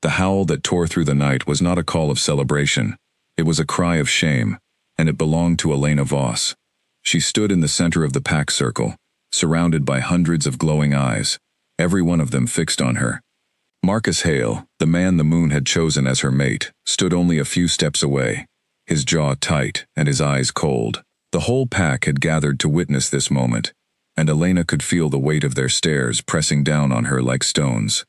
The howl that tore through the night was not a call of celebration. It was a cry of shame, and it belonged to Elena Voss. She stood in the center of the pack circle, surrounded by hundreds of glowing eyes, every one of them fixed on her. Marcus Hale, the man the moon had chosen as her mate, stood only a few steps away, his jaw tight and his eyes cold. The whole pack had gathered to witness this moment, and Elena could feel the weight of their stares pressing down on her like stones.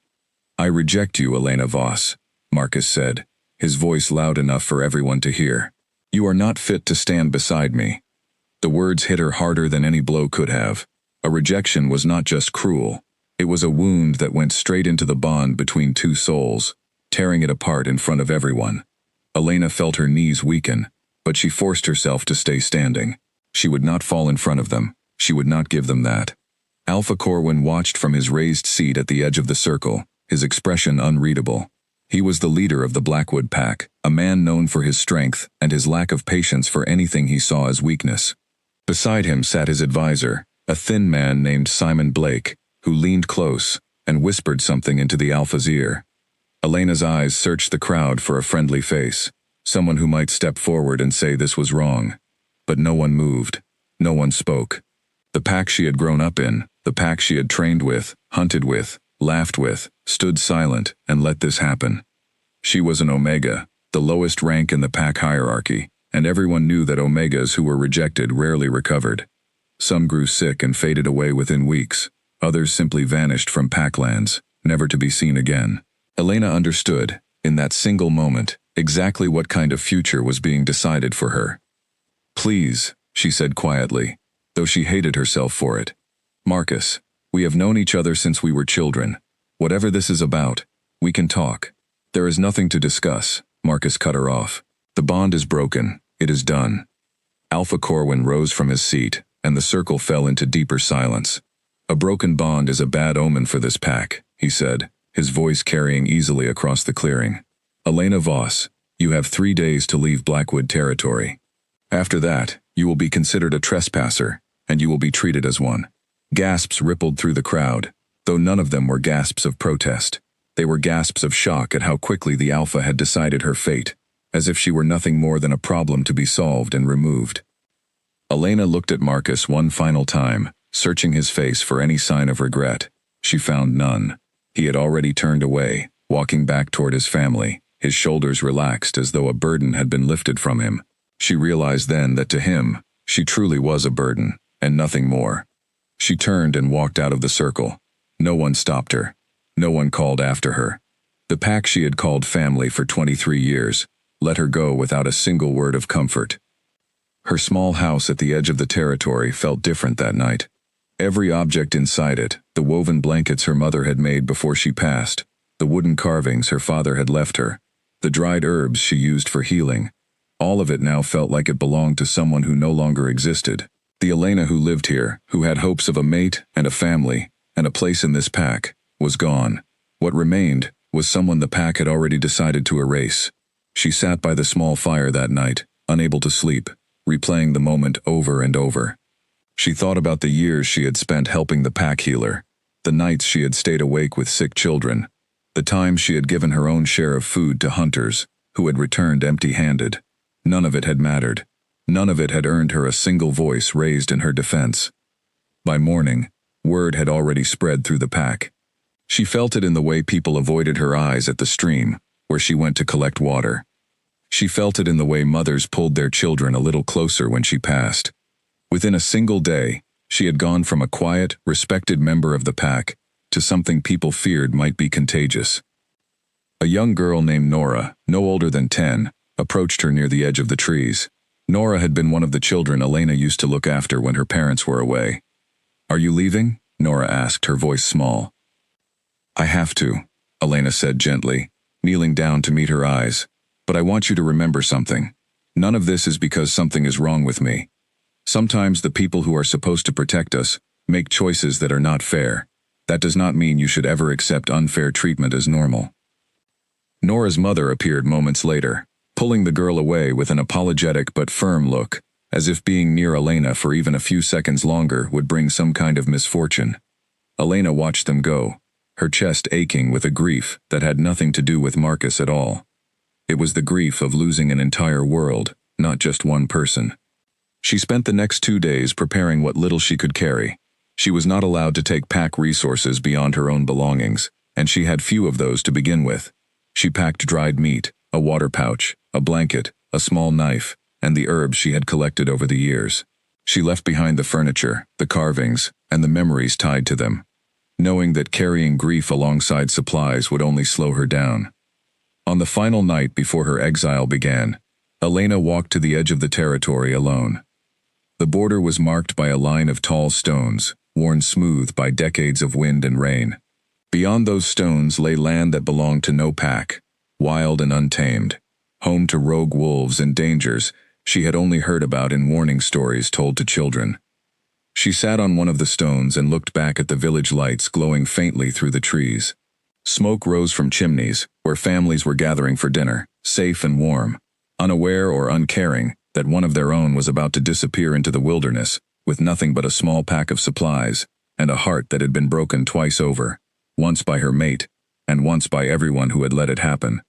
"I reject you, Elena Voss," Marcus said, his voice loud enough for everyone to hear. "You are not fit to stand beside me." The words hit her harder than any blow could have. A rejection was not just cruel. It was a wound that went straight into the bond between two souls, tearing it apart in front of everyone. Elena felt her knees weaken, but she forced herself to stay standing. She would not fall in front of them. She would not give them that. Alpha Corwin watched from his raised seat at the edge of the circle, his expression unreadable. He was the leader of the Blackwood pack, a man known for his strength and his lack of patience for anything he saw as weakness. Beside him sat his advisor, a thin man named Simon Blake, who leaned close and whispered something into the Alpha's ear. Elena's eyes searched the crowd for a friendly face, someone who might step forward and say this was wrong. But no one moved. No one spoke. The pack she had grown up in, the pack she had trained with, hunted with, laughed with, stood silent and let this happen. She was an Omega, the lowest rank in the pack hierarchy, and everyone knew that Omegas who were rejected rarely recovered. Some grew sick and faded away within weeks. Others simply vanished from packlands, never to be seen again. Elena understood, in that single moment, exactly what kind of future was being decided for her. "Please," she said quietly, though she hated herself for it. "Marcus, we have known each other since we were children. Whatever this is about, we can talk." "There is nothing to discuss," Marcus cut her off. "The bond is broken. It is done." Alpha Corwin rose from his seat, and the circle fell into deeper silence. "A broken bond is a bad omen for this pack," he said, his voice carrying easily across the clearing. "Elena Voss, you have 3 days to leave Blackwood territory. After that, you will be considered a trespasser, and you will be treated as one." Gasps rippled through the crowd, though none of them were gasps of protest. They were gasps of shock at how quickly the Alpha had decided her fate, as if she were nothing more than a problem to be solved and removed. Elena looked at Marcus one final time, searching his face for any sign of regret. She found none. He had already turned away, walking back toward his family, his shoulders relaxed as though a burden had been lifted from him. She realized then that to him, she truly was a burden, and nothing more. She turned and walked out of the circle. No one stopped her. No one called after her. The pack she had called family for 23 years let her go without a single word of comfort. Her small house at the edge of the territory felt different that night. Every object inside it, the woven blankets her mother had made before she passed, the wooden carvings her father had left her, the dried herbs she used for healing, all of it now felt like it belonged to someone who no longer existed. The Elena who lived here, who had hopes of a mate and a family, and a place in this pack, was gone. What remained was someone the pack had already decided to erase. She sat by the small fire that night, unable to sleep, replaying the moment over and over. She thought about the years she had spent helping the pack healer, the nights she had stayed awake with sick children, the times she had given her own share of food to hunters who had returned empty-handed. None of it had mattered. None of it had earned her a single voice raised in her defense. By morning, word had already spread through the pack. She felt it in the way people avoided her eyes at the stream, where she went to collect water. She felt it in the way mothers pulled their children a little closer when she passed. Within a single day, she had gone from a quiet, respected member of the pack to something people feared might be contagious. A young girl named Nora, no older than 10, approached her near the edge of the trees. Nora had been one of the children Elena used to look after when her parents were away. "Are you leaving?" Nora asked, her voice small. "I have to," Elena said gently, kneeling down to meet her eyes. "But I want you to remember something. None of this is because something is wrong with me. Sometimes the people who are supposed to protect us make choices that are not fair. That does not mean you should ever accept unfair treatment as normal." Nora's mother appeared moments later, pulling the girl away with an apologetic but firm look, as if being near Elena for even a few seconds longer would bring some kind of misfortune. Elena watched them go, her chest aching with a grief that had nothing to do with Marcus at all. It was the grief of losing an entire world, not just one person. She spent the next 2 days preparing what little she could carry. She was not allowed to take pack resources beyond her own belongings, and she had few of those to begin with. She packed dried meat, a water pouch, a blanket, a small knife, and the herbs she had collected over the years. She left behind the furniture, the carvings, and the memories tied to them, knowing that carrying grief alongside supplies would only slow her down. On the final night before her exile began, Elena walked to the edge of the territory alone. The border was marked by a line of tall stones, worn smooth by decades of wind and rain. Beyond those stones lay land that belonged to no pack, wild and untamed, home to rogue wolves and dangers she had only heard about in warning stories told to children. She sat on one of the stones and looked back at the village lights glowing faintly through the trees. Smoke rose from chimneys, where families were gathering for dinner, safe and warm, unaware or uncaring that one of their own was about to disappear into the wilderness, with nothing but a small pack of supplies, and a heart that had been broken twice over, once by her mate, and once by everyone who had let it happen.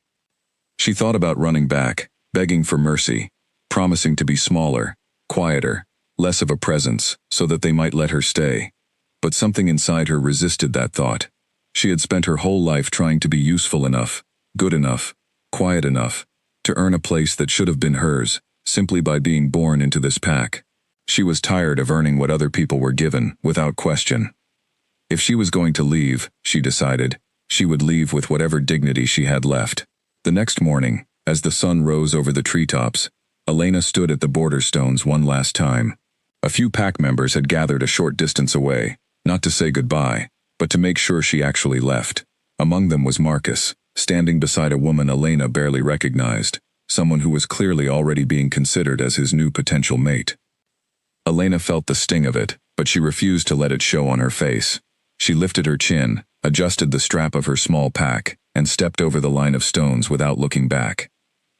She thought about running back, begging for mercy, promising to be smaller, quieter, less of a presence, so that they might let her stay. But something inside her resisted that thought. She had spent her whole life trying to be useful enough, good enough, quiet enough, to earn a place that should have been hers, simply by being born into this pack. She was tired of earning what other people were given, without question. If she was going to leave, she decided, she would leave with whatever dignity she had left. The next morning, as the sun rose over the treetops, Elena stood at the border stones one last time. A few pack members had gathered a short distance away, not to say goodbye, but to make sure she actually left. Among them was Marcus, standing beside a woman Elena barely recognized, someone who was clearly already being considered as his new potential mate. Elena felt the sting of it, but she refused to let it show on her face. She lifted her chin, adjusted the strap of her small pack, and stepped over the line of stones without looking back.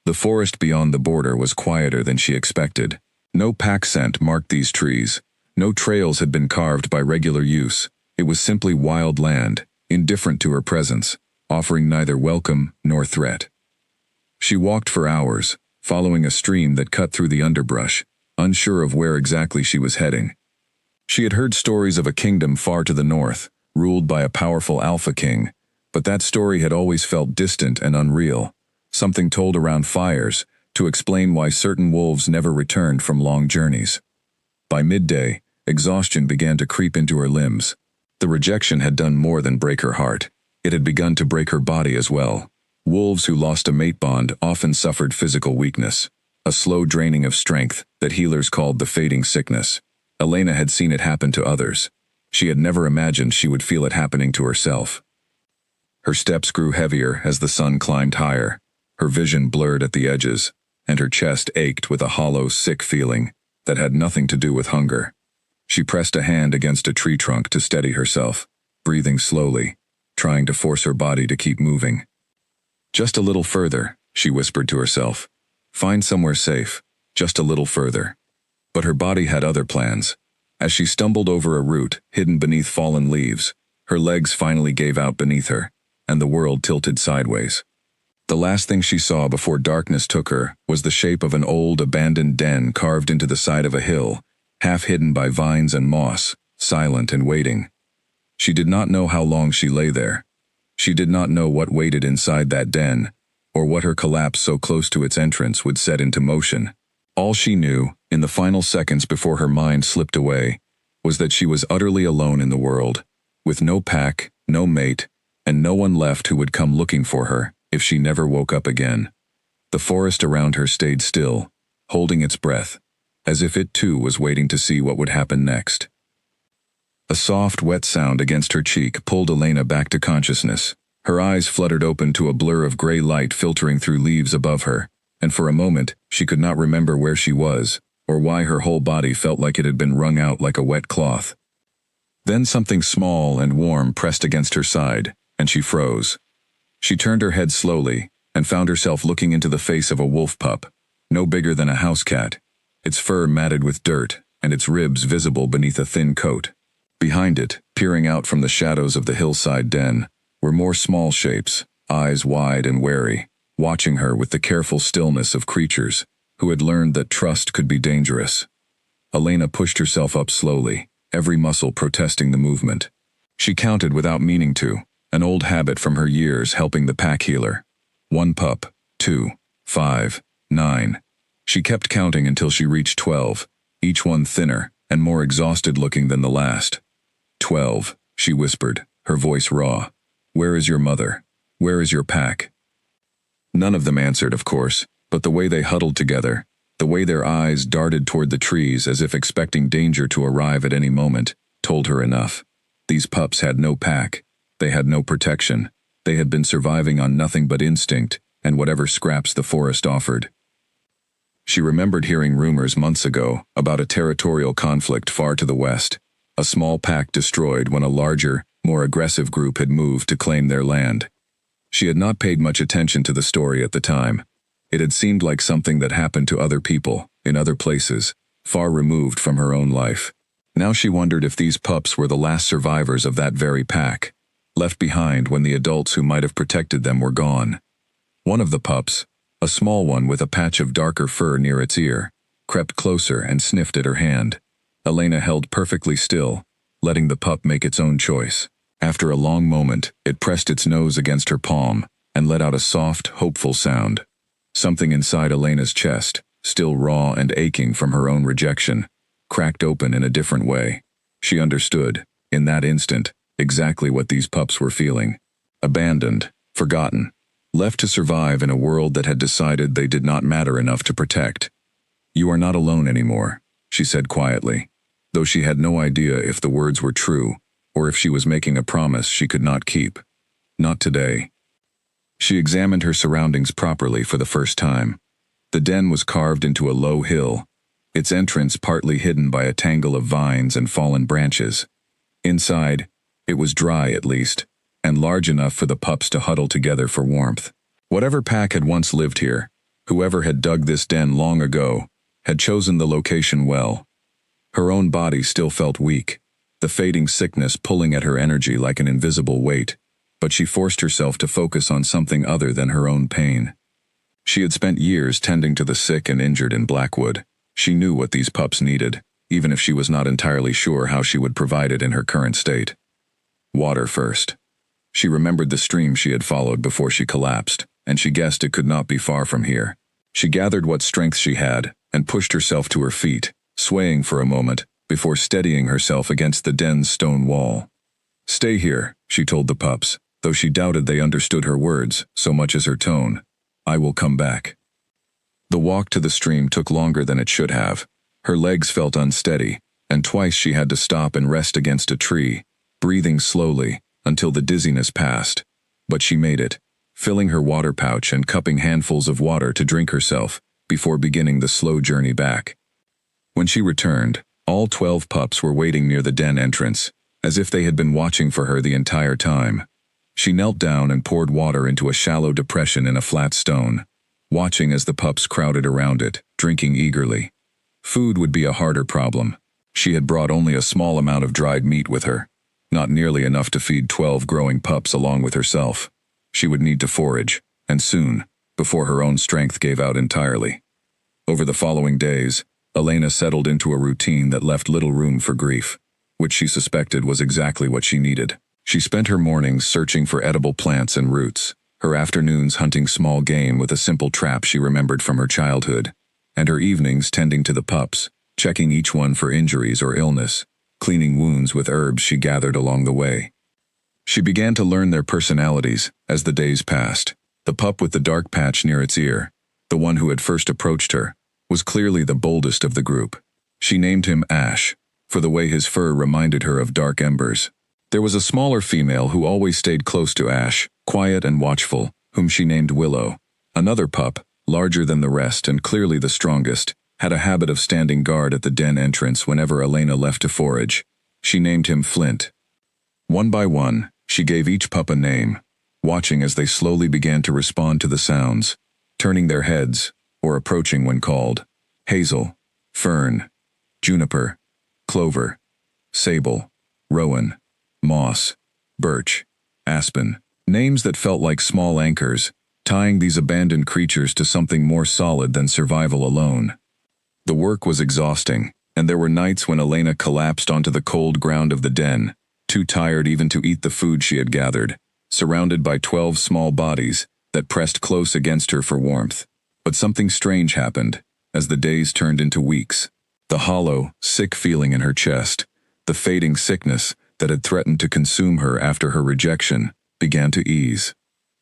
The forest beyond the border was quieter than she expected. No pack scent marked these trees. No trails had been carved by regular use. It was simply wild land, indifferent to her presence, offering neither welcome nor threat. She walked for hours, following a stream that cut through the underbrush, unsure of where exactly she was heading. She had heard stories of a kingdom far to the north, ruled by a powerful alpha king, but that story had always felt distant and unreal, something told around fires, to explain why certain wolves never returned from long journeys. By midday, exhaustion began to creep into her limbs. The rejection had done more than break her heart. It had begun to break her body as well. Wolves who lost a mate bond often suffered physical weakness, a slow draining of strength that healers called the fading sickness. Elena had seen it happen to others. She had never imagined she would feel it happening to herself. Her steps grew heavier as the sun climbed higher. Her vision blurred at the edges, and her chest ached with a hollow, sick feeling that had nothing to do with hunger. She pressed a hand against a tree trunk to steady herself, breathing slowly, trying to force her body to keep moving. Just a little further, she whispered to herself. Find somewhere safe, just a little further. But her body had other plans. As she stumbled over a root hidden beneath fallen leaves, her legs finally gave out beneath her, and the world tilted sideways. The last thing she saw before darkness took her was the shape of an old, abandoned den carved into the side of a hill, half hidden by vines and moss, silent and waiting. She did not know how long she lay there. She did not know what waited inside that den, or what her collapse so close to its entrance would set into motion. All she knew, in the final seconds before her mind slipped away, was that she was utterly alone in the world, with no pack, no mate, and no one left who would come looking for her if she never woke up again. The forest around her stayed still, holding its breath, as if it too was waiting to see what would happen next. A soft, wet sound against her cheek pulled Elena back to consciousness. Her eyes fluttered open to a blur of gray light filtering through leaves above her, and for a moment she could not remember where she was, or why her whole body felt like it had been wrung out like a wet cloth. Then something small and warm pressed against her side, and she froze. She turned her head slowly, and found herself looking into the face of a wolf pup, no bigger than a house cat, its fur matted with dirt, and its ribs visible beneath a thin coat. Behind it, peering out from the shadows of the hillside den, were more small shapes, eyes wide and wary, watching her with the careful stillness of creatures who had learned that trust could be dangerous. Elena pushed herself up slowly, every muscle protesting the movement. She counted without meaning to, an old habit from her years helping the pack healer. 1 pup, 2, 5, 9. She kept counting until she reached 12, each one thinner and more exhausted looking than the last. 12, she whispered, her voice raw. Where is your mother? Where is your pack? None of them answered, of course, but the way they huddled together, the way their eyes darted toward the trees as if expecting danger to arrive at any moment, told her enough. These pups had no pack. They had no protection. They had been surviving on nothing but instinct and whatever scraps the forest offered. She remembered hearing rumors months ago about a territorial conflict far to the west, a small pack destroyed when a larger, more aggressive group had moved to claim their land. She had not paid much attention to the story at the time. It had seemed like something that happened to other people, in other places, far removed from her own life. Now she wondered if these pups were the last survivors of that very pack, left behind when the adults who might have protected them were gone. One of the pups, a small one with a patch of darker fur near its ear, crept closer and sniffed at her hand. Elena held perfectly still, letting the pup make its own choice. After a long moment, it pressed its nose against her palm and let out a soft, hopeful sound. Something inside Elena's chest, still raw and aching from her own rejection, cracked open in a different way. She understood, in that instant, exactly what these pups were feeling. Abandoned, forgotten, left to survive in a world that had decided they did not matter enough to protect. "You are not alone anymore," she said quietly, though she had no idea if the words were true or if she was making a promise she could not keep. Not today. She examined her surroundings properly for the first time. The den was carved into a low hill, its entrance partly hidden by a tangle of vines and fallen branches. Inside, it was dry at least, and large enough for the pups to huddle together for warmth. Whatever pack had once lived here, whoever had dug this den long ago, had chosen the location well. Her own body still felt weak, the fading sickness pulling at her energy like an invisible weight, but she forced herself to focus on something other than her own pain. She had spent years tending to the sick and injured in Blackwood. She knew what these pups needed, even if she was not entirely sure how she would provide it in her current state. Water first. She remembered the stream she had followed before she collapsed, and she guessed it could not be far from here. She gathered what strength she had and pushed herself to her feet, swaying for a moment before steadying herself against the den's stone wall. "Stay here," she told the pups, though she doubted they understood her words so much as her tone. "I will come back." The walk to the stream took longer than it should have. Her legs felt unsteady, and twice she had to stop and rest against a tree, breathing slowly until the dizziness passed. But she made it, filling her water pouch and cupping handfuls of water to drink herself before beginning the slow journey back. When she returned, all 12 pups were waiting near the den entrance, as if they had been watching for her the entire time. She knelt down and poured water into a shallow depression in a flat stone, watching as the pups crowded around it, drinking eagerly. Food would be a harder problem. She had brought only a small amount of dried meat with her, not nearly enough to feed 12 growing pups along with herself. She would need to forage, and soon, before her own strength gave out entirely. Over the following days, Elena settled into a routine that left little room for grief, which she suspected was exactly what she needed. She spent her mornings searching for edible plants and roots, her afternoons hunting small game with a simple trap she remembered from her childhood, and her evenings tending to the pups, checking each one for injuries or illness, cleaning wounds with herbs she gathered along the way. She began to learn their personalities as the days passed. The pup with the dark patch near its ear, the one who had first approached her, was clearly the boldest of the group. She named him Ash, for the way his fur reminded her of dark embers. There was a smaller female who always stayed close to Ash, quiet and watchful, whom she named Willow. Another pup, larger than the rest and clearly the strongest, had a habit of standing guard at the den entrance whenever Elena left to forage. She named him Flint. One by one, she gave each pup a name, watching as they slowly began to respond to the sounds, turning their heads, or approaching when called. Hazel, Fern, Juniper, Clover, Sable, Rowan, Moss, Birch, Aspen, Names that felt like small anchors, tying these abandoned creatures to something more solid than survival alone. The work was exhausting, and there were nights when Elena collapsed onto the cold ground of the den, too tired even to eat the food she had gathered, surrounded by 12 small bodies that pressed close against her for warmth. But something strange happened as the days turned into weeks. The hollow, sick feeling in her chest, the fading sickness that had threatened to consume her after her rejection, began to ease.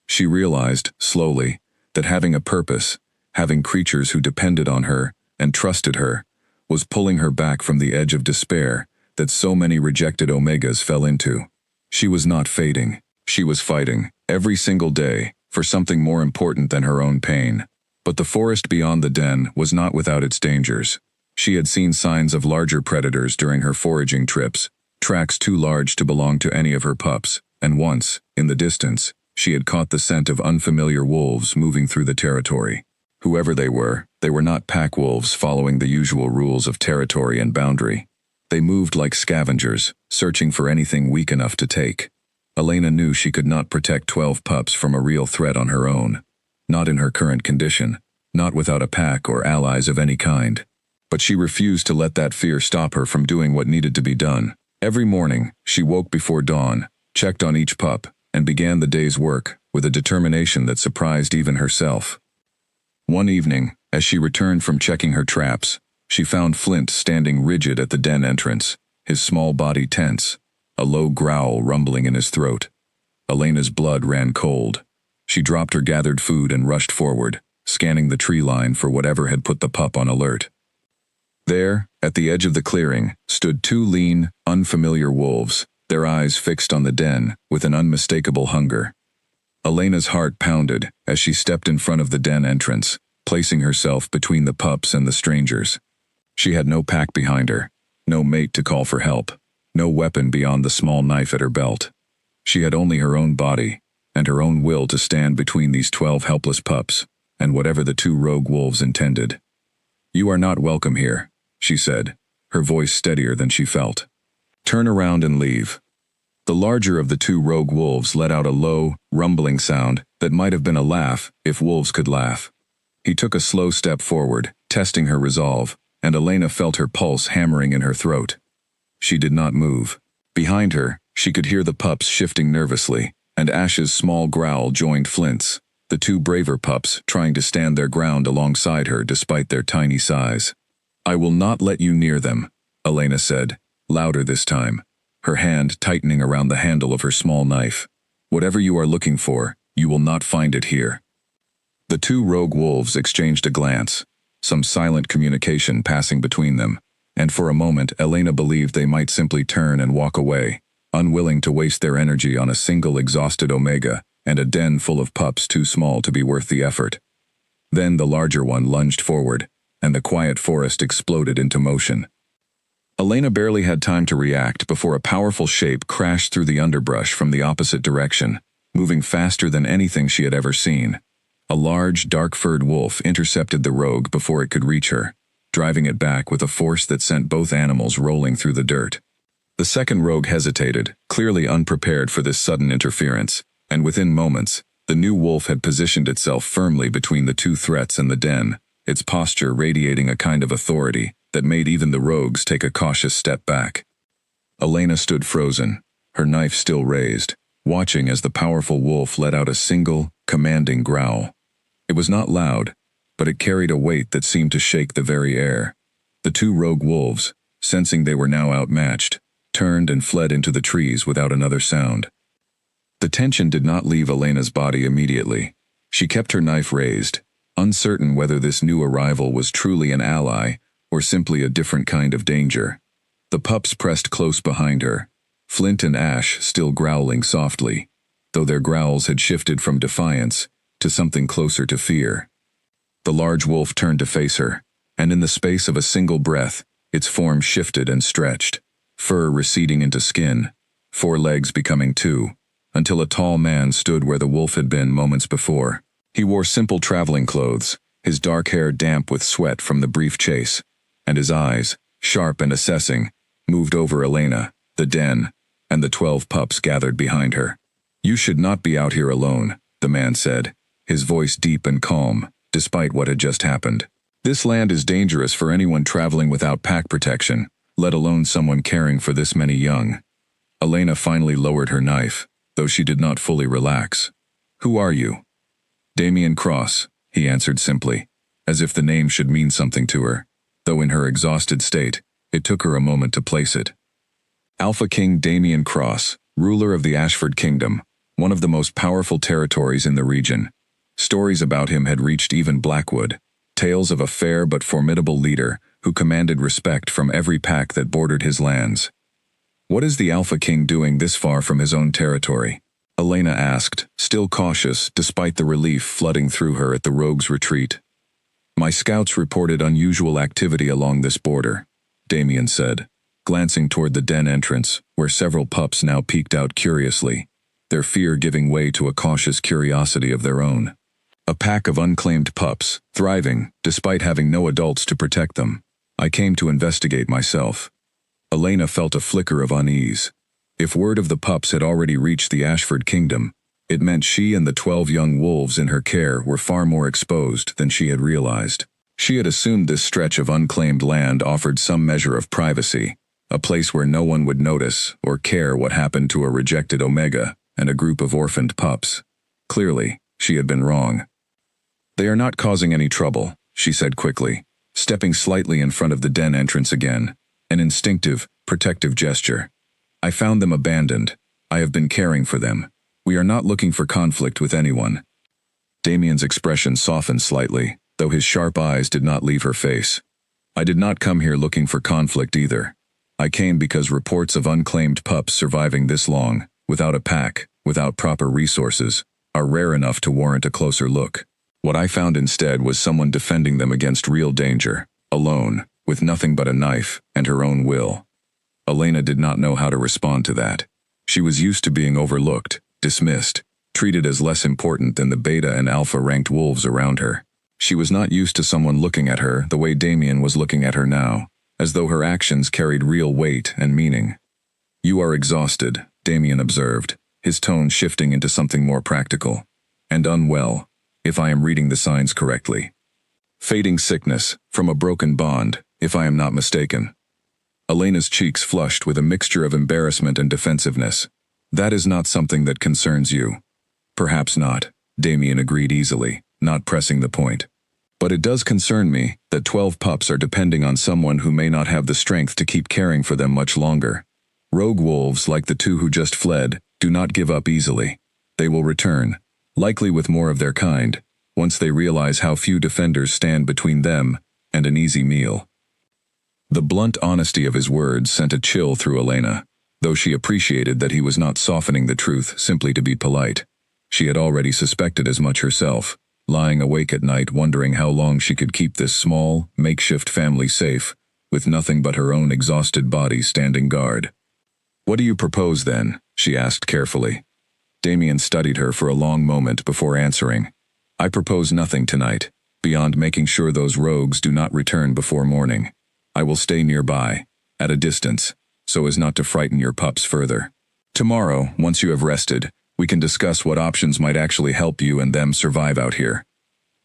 She realized, slowly, that having a purpose, having creatures who depended on her and trusted her, was pulling her back from the edge of despair that so many rejected Omegas fell into. She was not fading. She was fighting, every single day, for something more important than her own pain. But the forest beyond the den was not without its dangers. She had seen signs of larger predators during her foraging trips, tracks too large to belong to any of her pups, and once, in the distance, she had caught the scent of unfamiliar wolves moving through the territory. Whoever they were not pack wolves following the usual rules of territory and boundary. They moved like scavengers, searching for anything weak enough to take. Elena knew she could not protect 12 pups from a real threat on her own. Not in her current condition, not without a pack or allies of any kind. But she refused to let that fear stop her from doing what needed to be done. Every morning, she woke before dawn, checked on each pup, and began the day's work with a determination that surprised even herself. One evening, as she returned from checking her traps, she found Flint standing rigid at the den entrance, his small body tense, a low growl rumbling in his throat. Elena's blood ran cold. She dropped her gathered food and rushed forward, scanning the tree line for whatever had put the pup on alert. There, at the edge of the clearing, stood 2 lean, unfamiliar wolves, their eyes fixed on the den with an unmistakable hunger. Elena's heart pounded as she stepped in front of the den entrance, placing herself between the pups and the strangers. She had no pack behind her, no mate to call for help, no weapon beyond the small knife at her belt. She had only her own body, and her own will to stand between these 12 helpless pups, and whatever the 2 rogue wolves intended. "You are not welcome here," she said, her voice steadier than she felt. "Turn around and leave." The larger of the 2 rogue wolves let out a low, rumbling sound that might have been a laugh if wolves could laugh. He took a slow step forward, testing her resolve, and Elena felt her pulse hammering in her throat. She did not move. Behind her, she could hear the pups shifting nervously, and Ash's small growl joined Flint's, the 2 braver pups trying to stand their ground alongside her despite their tiny size. "I will not let you near them," Elena said, louder this time, her hand tightening around the handle of her small knife. "Whatever you are looking for, you will not find it here." The 2 rogue wolves exchanged a glance, some silent communication passing between them, and for a moment Elena believed they might simply turn and walk away, unwilling to waste their energy on a single exhausted Omega and a den full of pups too small to be worth the effort. Then the larger one lunged forward, and the quiet forest exploded into motion. Elena barely had time to react before a powerful shape crashed through the underbrush from the opposite direction, moving faster than anything she had ever seen. A large, dark-furred wolf intercepted the rogue before it could reach her, driving it back with a force that sent both animals rolling through the dirt. The second rogue hesitated, clearly unprepared for this sudden interference, and within moments, the new wolf had positioned itself firmly between the 2 threats and the den, its posture radiating a kind of authority that made even the rogues take a cautious step back. Elena stood frozen, her knife still raised, watching as the powerful wolf let out a single, commanding growl. It was not loud, but it carried a weight that seemed to shake the very air. The 2 rogue wolves, sensing they were now outmatched, turned and fled into the trees without another sound. The tension did not leave Elena's body immediately. She kept her knife raised, uncertain whether this new arrival was truly an ally or simply a different kind of danger. The pups pressed close behind her, Flint and Ash still growling softly, though their growls had shifted from defiance to something closer to fear. The large wolf turned to face her, and in the space of a single breath, its form shifted and stretched, fur receding into skin, 4 legs becoming 2, until a tall man stood where the wolf had been moments before. He wore simple traveling clothes, his dark hair damp with sweat from the brief chase, and his eyes, sharp and assessing, moved over Elena, the den, and the 12 pups gathered behind her. You should not be out here alone, the man said, his voice deep and calm, despite what had just happened. This land is dangerous for anyone traveling without pack protection, let alone someone caring for this many young. Elena finally lowered her knife, though she did not fully relax. Who are you? Damien Cross, he answered simply, as if the name should mean something to her, though in her exhausted state, it took her a moment to place it. Alpha King Damien Cross, ruler of the Ashford Kingdom, one of the most powerful territories in the region. Stories about him had reached even Blackwood, tales of a fair but formidable leader who commanded respect from every pack that bordered his lands. What is the Alpha King doing this far from his own territory? Elena asked, still cautious despite the relief flooding through her at the rogue's retreat. My scouts reported unusual activity along this border, Damien said, glancing toward the den entrance, where several pups now peeked out curiously, their fear giving way to a cautious curiosity of their own. A pack of unclaimed pups, thriving, despite having no adults to protect them. I came to investigate myself. Elena felt a flicker of unease. If word of the pups had already reached the Ashford Kingdom, it meant she and the 12 young wolves in her care were far more exposed than she had realized. She had assumed this stretch of unclaimed land offered some measure of privacy, a place where no one would notice or care what happened to a rejected Omega and a group of orphaned pups. Clearly, she had been wrong. They are not causing any trouble, she said quickly, stepping slightly in front of the den entrance again, an instinctive, protective gesture. I found them abandoned. I have been caring for them. We are not looking for conflict with anyone. Damien's expression softened slightly, though his sharp eyes did not leave her face. I did not come here looking for conflict either. I came because reports of unclaimed pups surviving this long, without a pack, without proper resources, are rare enough to warrant a closer look. What I found instead was someone defending them against real danger, alone, with nothing but a knife and her own will. Elena did not know how to respond to that. She was used to being overlooked, dismissed, treated as less important than the beta and alpha-ranked wolves around her. She was not used to someone looking at her the way Damien was looking at her now, as though her actions carried real weight and meaning. You are exhausted, Damien observed, his tone shifting into something more practical. And unwell, if I am reading the signs correctly. Fading sickness, from a broken bond, if I am not mistaken. Elena's cheeks flushed with a mixture of embarrassment and defensiveness. That is not something that concerns you. Perhaps not, Damien agreed easily, not pressing the point. But it does concern me that 12 pups are depending on someone who may not have the strength to keep caring for them much longer. Rogue wolves like the 2 who just fled do not give up easily. They will return, likely with more of their kind, once they realize how few defenders stand between them and an easy meal. The blunt honesty of his words sent a chill through Elena, though she appreciated that he was not softening the truth simply to be polite. She had already suspected as much herself, lying awake at night wondering how long she could keep this small, makeshift family safe, with nothing but her own exhausted body standing guard. What do you propose then? She asked carefully. Damien studied her for a long moment before answering. I propose nothing tonight, beyond making sure those rogues do not return before morning. I will stay nearby, at a distance, so as not to frighten your pups further. Tomorrow, once you have rested, we can discuss what options might actually help you and them survive out here.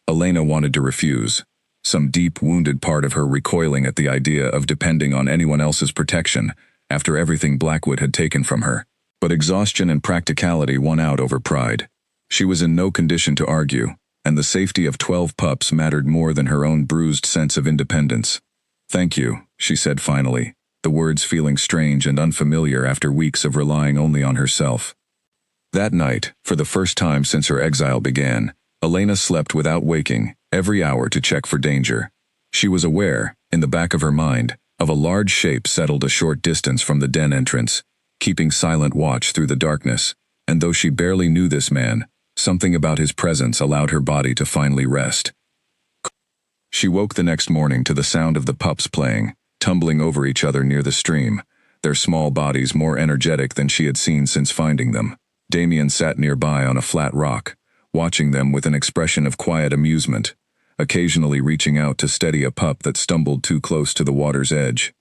Elena wanted to refuse, some deep wounded part of her recoiling at the idea of depending on anyone else's protection after everything Blackwood had taken from her. But exhaustion and practicality won out over pride. She was in no condition to argue, and the safety of 12 pups mattered more than her own bruised sense of independence. Thank you, she said finally, the words feeling strange and unfamiliar after weeks of relying only on herself. That night, for the first time since her exile began, Elena slept without waking, every hour to check for danger. She was aware, in the back of her mind, of a large shape settled a short distance from the den entrance, keeping silent watch through the darkness, and though she barely knew this man, something about his presence allowed her body to finally rest. She woke the next morning to the sound of the pups playing, tumbling over each other near the stream, their small bodies more energetic than she had seen since finding them. Damien sat nearby on a flat rock, watching them with an expression of quiet amusement, occasionally reaching out to steady a pup that stumbled too close to the water's edge.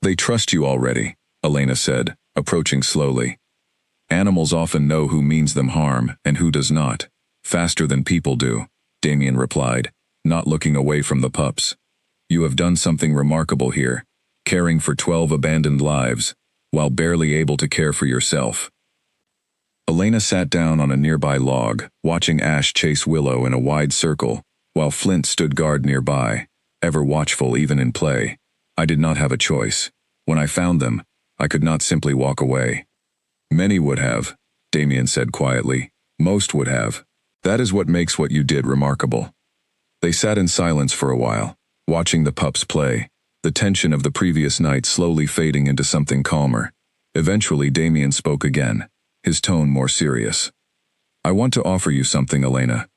They trust you already, Elena said, approaching slowly. Animals often know who means them harm and who does not, faster than people do, Damien replied, not looking away from the pups. You have done something remarkable here, caring for 12 abandoned lives, while barely able to care for yourself. Elena sat down on a nearby log, watching Ash chase Willow in a wide circle, while Flint stood guard nearby, ever watchful even in play. I did not have a choice. When I found them, I could not simply walk away. Many would have, Damien said quietly. Most would have. That is what makes what you did remarkable. They sat in silence for a while, watching the pups play, the tension of the previous night slowly fading into something calmer. Eventually Damien spoke again, his tone more serious. I want to offer you something, Elena.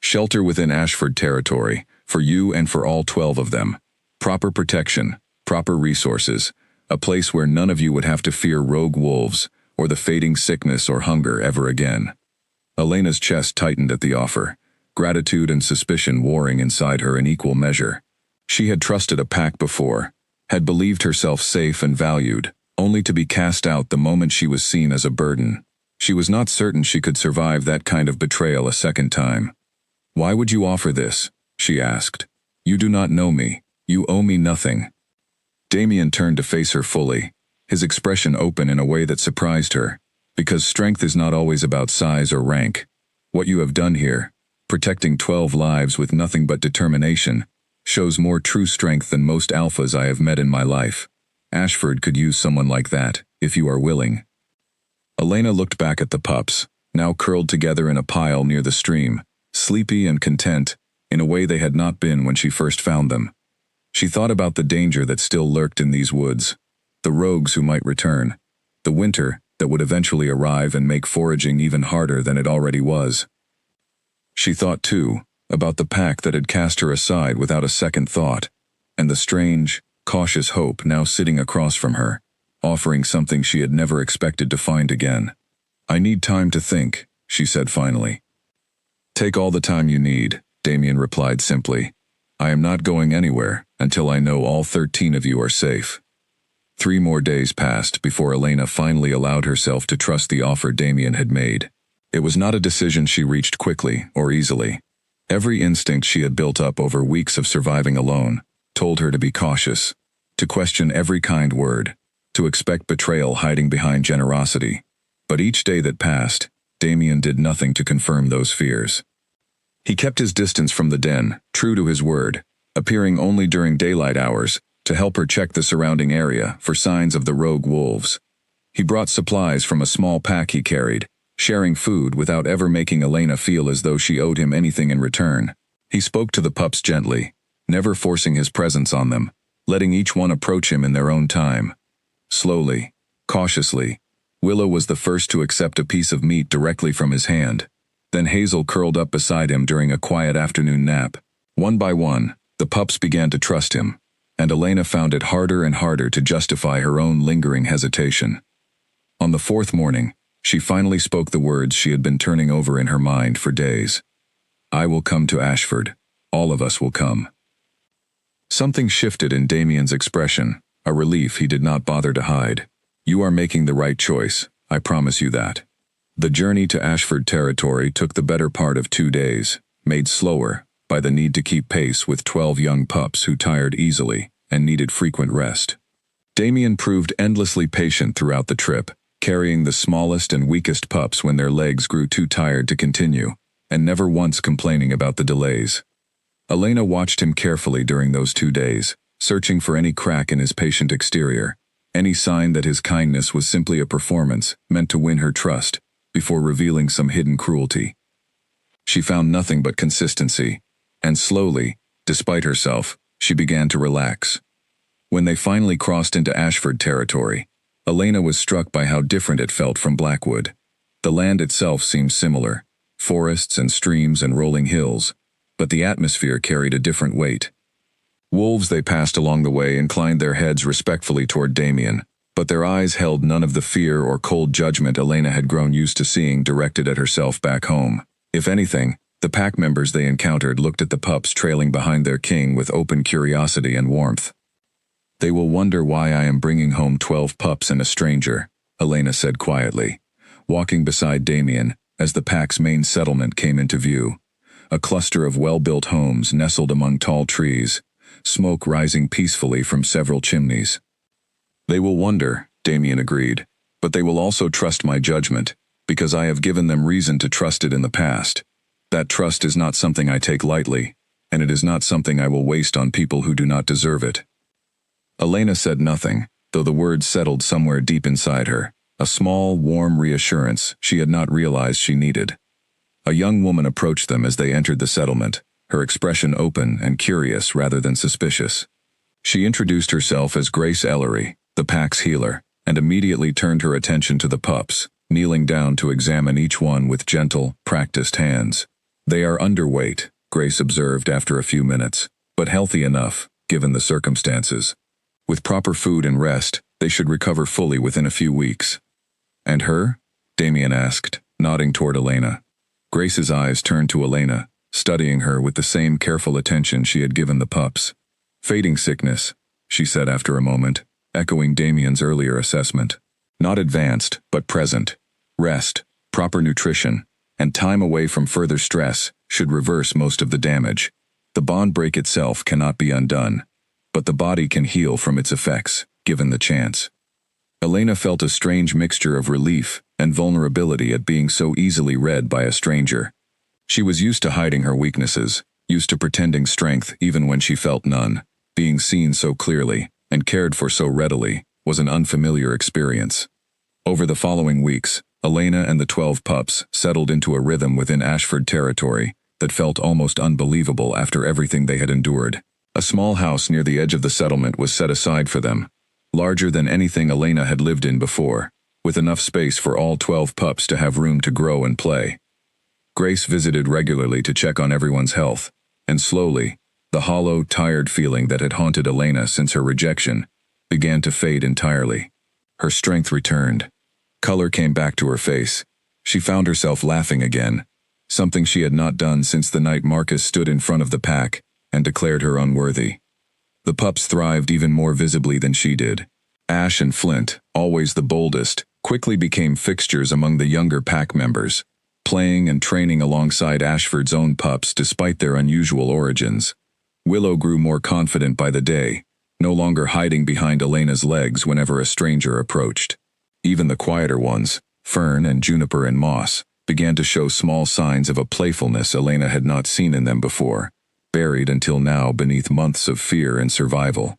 Shelter within Ashford territory, for you and for all 12 of them. Proper protection, proper resources, a place where none of you would have to fear rogue wolves, or the fading sickness or hunger ever again. Elena's chest tightened at the offer, gratitude and suspicion warring inside her in equal measure. She had trusted a pack before, had believed herself safe and valued, only to be cast out the moment she was seen as a burden. She was not certain she could survive that kind of betrayal a second time. Why would you offer this? She asked. You do not know me. You owe me nothing. Damien turned to face her fully, his expression open in a way that surprised her, because strength is not always about size or rank. What you have done here, protecting 12 lives with nothing but determination, shows more true strength than most alphas I have met in my life. Ashford could use someone like that, if you are willing. Elena looked back at the pups, now curled together in a pile near the stream, sleepy and content, in a way they had not been when she first found them. She thought about the danger that still lurked in these woods, the rogues who might return, the winter that would eventually arrive and make foraging even harder than it already was. She thought, too, about the pack that had cast her aside without a second thought, and the strange, cautious hope now sitting across from her, offering something she had never expected to find again. I need time to think, she said finally. Take all the time you need, Damien replied simply. I am not going anywhere until I know all 13 of you are safe. 3 more days passed before Elena finally allowed herself to trust the offer Damien had made. It was not a decision she reached quickly or easily. Every instinct she had built up over weeks of surviving alone told her to be cautious, to question every kind word, to expect betrayal hiding behind generosity. But each day that passed, Damien did nothing to confirm those fears. He kept his distance from the den, true to his word, appearing only during daylight hours to help her check the surrounding area for signs of the rogue wolves. He brought supplies from a small pack he carried, sharing food without ever making Elena feel as though she owed him anything in return. He spoke to the pups gently, never forcing his presence on them, letting each one approach him in their own time. Slowly, cautiously, Willow was the first to accept a piece of meat directly from his hand. Then Hazel curled up beside him during a quiet afternoon nap. One by one, the pups began to trust him, and Elena found it harder and harder to justify her own lingering hesitation. On the 4th morning, she finally spoke the words she had been turning over in her mind for days. I will come to Ashford. All of us will come. Something shifted in Damien's expression, a relief he did not bother to hide. You are making the right choice, I promise you that. The journey to Ashford territory took the better part of 2 days, made slower by the need to keep pace with 12 young pups who tired easily and needed frequent rest. Damien proved endlessly patient throughout the trip, carrying the smallest and weakest pups when their legs grew too tired to continue, and never once complaining about the delays. Elena watched him carefully during those 2 days, searching for any crack in his patient exterior, any sign that his kindness was simply a performance meant to win her trust, before revealing some hidden cruelty. She found nothing but consistency, and slowly, despite herself, she began to relax. When they finally crossed into Ashford territory, Elena was struck by how different it felt from Blackwood. The land itself seemed similar, forests and streams and rolling hills, but the atmosphere carried a different weight. Wolves they passed along the way inclined their heads respectfully toward Damien, but their eyes held none of the fear or cold judgment Elena had grown used to seeing directed at herself back home. If anything, the pack members they encountered looked at the pups trailing behind their king with open curiosity and warmth. They will wonder why I am bringing home 12 pups and a stranger, Elena said quietly. walking beside Damien as the pack's main settlement came into view. A cluster of well-built homes nestled among tall trees, smoke rising peacefully from several chimneys. "They will wonder," Damien agreed, "but they will also trust my judgment, because I have given them reason to trust it in the past. That trust is not something I take lightly, and it is not something I will waste on people who do not deserve it." Elena said nothing, though the words settled somewhere deep inside her, a small, warm reassurance she had not realized she needed. A young woman approached them as they entered the settlement, her expression open and curious rather than suspicious. She introduced herself as Grace Ellery, the pack's healer, and immediately turned her attention to the pups, kneeling down to examine each one with gentle, practiced hands. "They are underweight," Grace observed after a few minutes, "but healthy enough, given the circumstances. With proper food and rest, they should recover fully within a few weeks." "And her?" Damien asked, nodding toward Elena. Grace's eyes turned to Elena, studying her with the same careful attention she had given the pups. "Fading sickness," she said after a moment, echoing Damien's earlier assessment. "Not advanced, but present. Rest, proper nutrition, and time away from further stress should reverse most of the damage. The bond break itself cannot be undone, but the body can heal from its effects, given the chance." Elena felt a strange mixture of relief and vulnerability at being so easily read by a stranger. She was used to hiding her weaknesses, used to pretending strength even when she felt none. Being seen so clearly, and cared for so readily, was an unfamiliar experience. Over the following weeks, Elena and the 12 pups settled into a rhythm within Ashford territory that felt almost unbelievable after everything they had endured. A small house near the edge of the settlement was set aside for them, larger than anything Elena had lived in before, with enough space for all 12 pups to have room to grow and play. Grace visited regularly to check on everyone's health, and slowly, the hollow, tired feeling that had haunted Elena since her rejection began to fade entirely. Her strength returned. Color came back to her face. She found herself laughing again, something she had not done since the night Marcus stood in front of the pack and declared her unworthy. The pups thrived even more visibly than she did. Ash and Flint, always the boldest, quickly became fixtures among the younger pack members, playing and training alongside Ashford's own pups despite their unusual origins. Willow grew more confident by the day, no longer hiding behind Elena's legs whenever a stranger approached. Even the quieter ones, Fern and Juniper and Moss, began to show small signs of a playfulness Elena had not seen in them before, buried until now beneath months of fear and survival.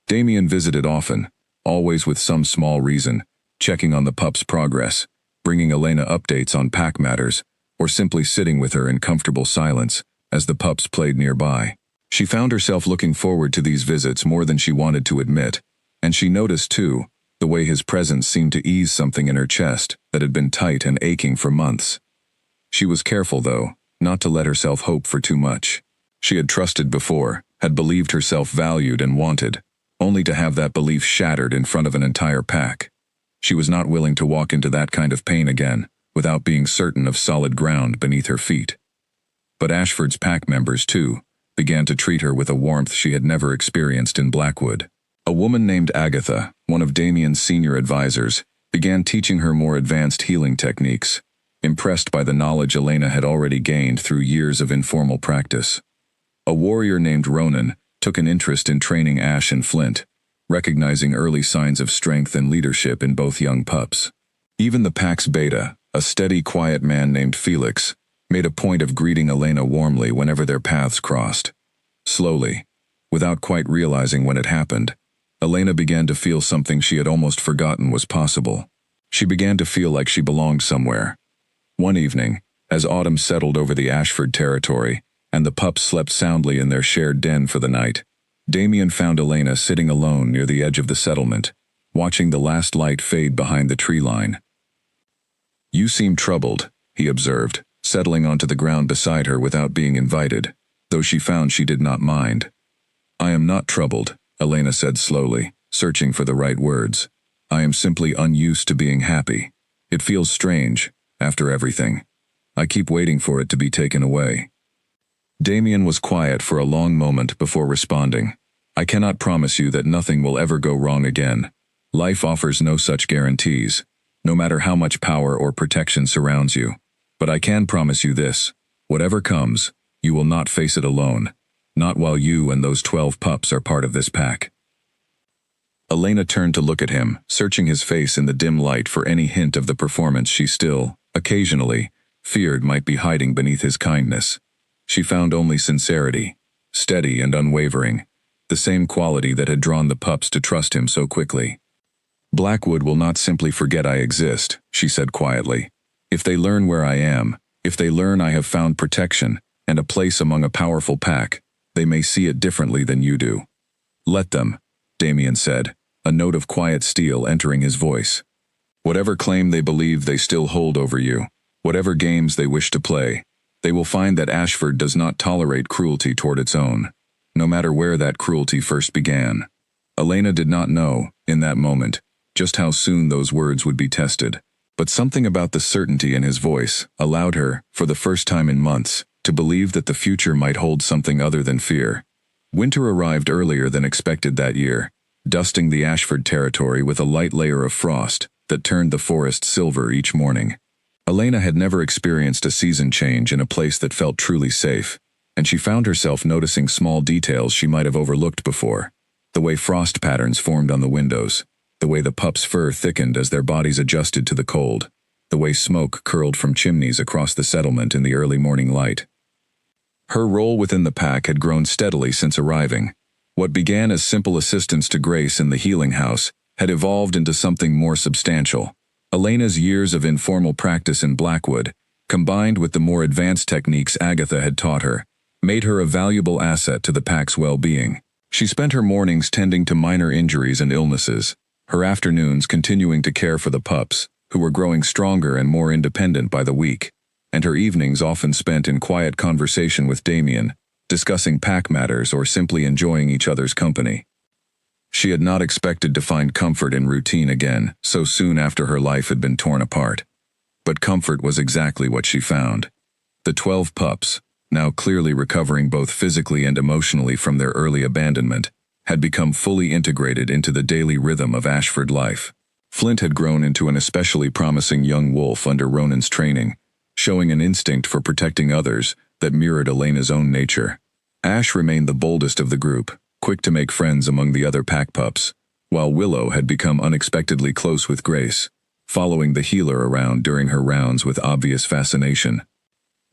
Damien visited often, always with some small reason, checking on the pup's progress, bringing Elena updates on pack matters, or simply sitting with her in comfortable silence as the pups played nearby. She found herself looking forward to these visits more than she wanted to admit, and she noticed, too, the way his presence seemed to ease something in her chest that had been tight and aching for months. She was careful, though, not to let herself hope for too much. She had trusted before, had believed herself valued and wanted, only to have that belief shattered in front of an entire pack. She was not willing to walk into that kind of pain again, without being certain of solid ground beneath her feet. But Ashford's pack members, too, began to treat her with a warmth she had never experienced in Blackwood. A woman named Agatha, one of Damien's senior advisors, began teaching her more advanced healing techniques, impressed by the knowledge Elena had already gained through years of informal practice. A warrior named Ronan took an interest in training Ash and Flint, recognizing early signs of strength and leadership in both young pups. Even the pack's beta, a steady, quiet man named Felix, made a point of greeting Elena warmly whenever their paths crossed. Slowly, without quite realizing when it happened, Elena began to feel something she had almost forgotten was possible. She began to feel like she belonged somewhere. One evening, as autumn settled over the Ashford territory, and the pups slept soundly in their shared den for the night, Damien found Elena sitting alone near the edge of the settlement, watching the last light fade behind the tree line. "You seem troubled," he observed, settling onto the ground beside her without being invited, though she found she did not mind. "I am not troubled," Elena said slowly, searching for the right words. "I am simply unused to being happy. It feels strange, after everything. I keep waiting for it to be taken away." Damien was quiet for a long moment before responding. "I cannot promise you that nothing will ever go wrong again. Life offers no such guarantees. no matter how much power or protection surrounds you. But I can promise you this, whatever comes, you will not face it alone, not while you and those 12 pups are part of this pack. Elena turned to look at him, searching his face in the dim light for any hint of the performance she still, occasionally, feared might be hiding beneath his kindness. She found only sincerity, steady and unwavering, the same quality that had drawn the pups to trust him so quickly. Blackwood will not simply forget I exist, she said quietly. If they learn where I am, if they learn I have found protection and a place among a powerful pack, they may see it differently than you do. Let them, Damien said, a note of quiet steel entering his voice. Whatever claim they believe they still hold over you, whatever games they wish to play, they will find that Ashford does not tolerate cruelty toward its own, no matter where that cruelty first began. Elena did not know, in that moment, just how soon those words would be tested, but something about the certainty in his voice allowed her, for the first time in months, to believe that the future might hold something other than fear. Winter arrived earlier than expected that year, dusting the Ashford territory with a light layer of frost that turned the forest silver each morning. Elena had never experienced a season change in a place that felt truly safe, and she found herself noticing small details she might have overlooked before. The way frost patterns formed on the windows, the way the pups' fur thickened as their bodies adjusted to the cold, the way smoke curled from chimneys across the settlement in the early morning light. Her role within the pack had grown steadily since arriving. What began as simple assistance to Grace in the healing house had evolved into something more substantial. Elena's years of informal practice in Blackwood, combined with the more advanced techniques Agatha had taught her, made her a valuable asset to the pack's well-being. She spent her mornings tending to minor injuries and illnesses, her afternoons continuing to care for the pups, who were growing stronger and more independent by the week, and her evenings often spent in quiet conversation with Damien, discussing pack matters or simply enjoying each other's company. She had not expected to find comfort in routine again so soon after her life had been torn apart. But comfort was exactly what she found. The 12 pups, now clearly recovering both physically and emotionally from their early abandonment, had become fully integrated into the daily rhythm of Ashford life. Flint had grown into an especially promising young wolf under Ronan's training, showing an instinct for protecting others that mirrored Elena's own nature. Ash remained the boldest of the group, quick to make friends among the other pack pups, while Willow had become unexpectedly close with Grace, following the healer around during her rounds with obvious fascination.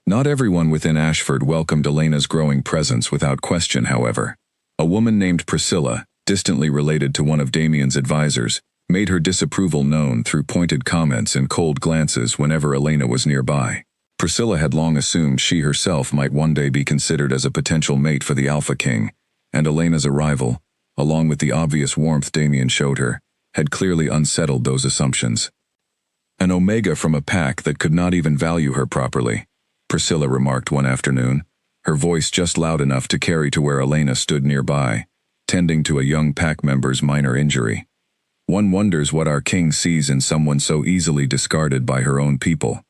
Not everyone within Ashford welcomed Elena's growing presence without question, however. A woman named Priscilla, distantly related to one of Damien's advisors, made her disapproval known through pointed comments and cold glances whenever Elena was nearby. Priscilla had long assumed she herself might one day be considered as a potential mate for the Alpha King, and Elena's arrival, along with the obvious warmth Damien showed her, had clearly unsettled those assumptions. An Omega from a pack that could not even value her properly, Priscilla remarked one afternoon, her voice just loud enough to carry to where Elena stood nearby, tending to a young pack member's minor injury. One wonders what our king sees in someone so easily discarded by her own people.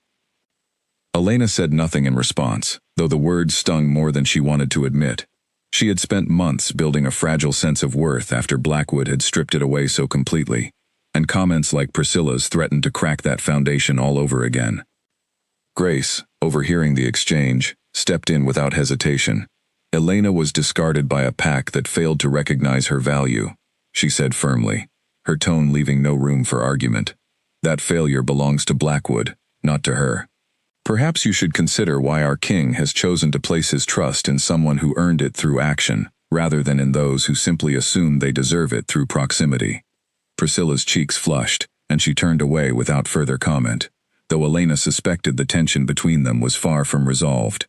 Elena said nothing in response, though the words stung more than she wanted to admit. She had spent months building a fragile sense of worth after Blackwood had stripped it away so completely, and comments like Priscilla's threatened to crack that foundation all over again. Grace, overhearing the exchange, stepped in without hesitation. Elena was discarded by a pack that failed to recognize her value, she said firmly, her tone leaving no room for argument. That failure belongs to Blackwood, not to her. Perhaps you should consider why our king has chosen to place his trust in someone who earned it through action, rather than in those who simply assume they deserve it through proximity. Priscilla's cheeks flushed, and she turned away without further comment, though Elena suspected the tension between them was far from resolved.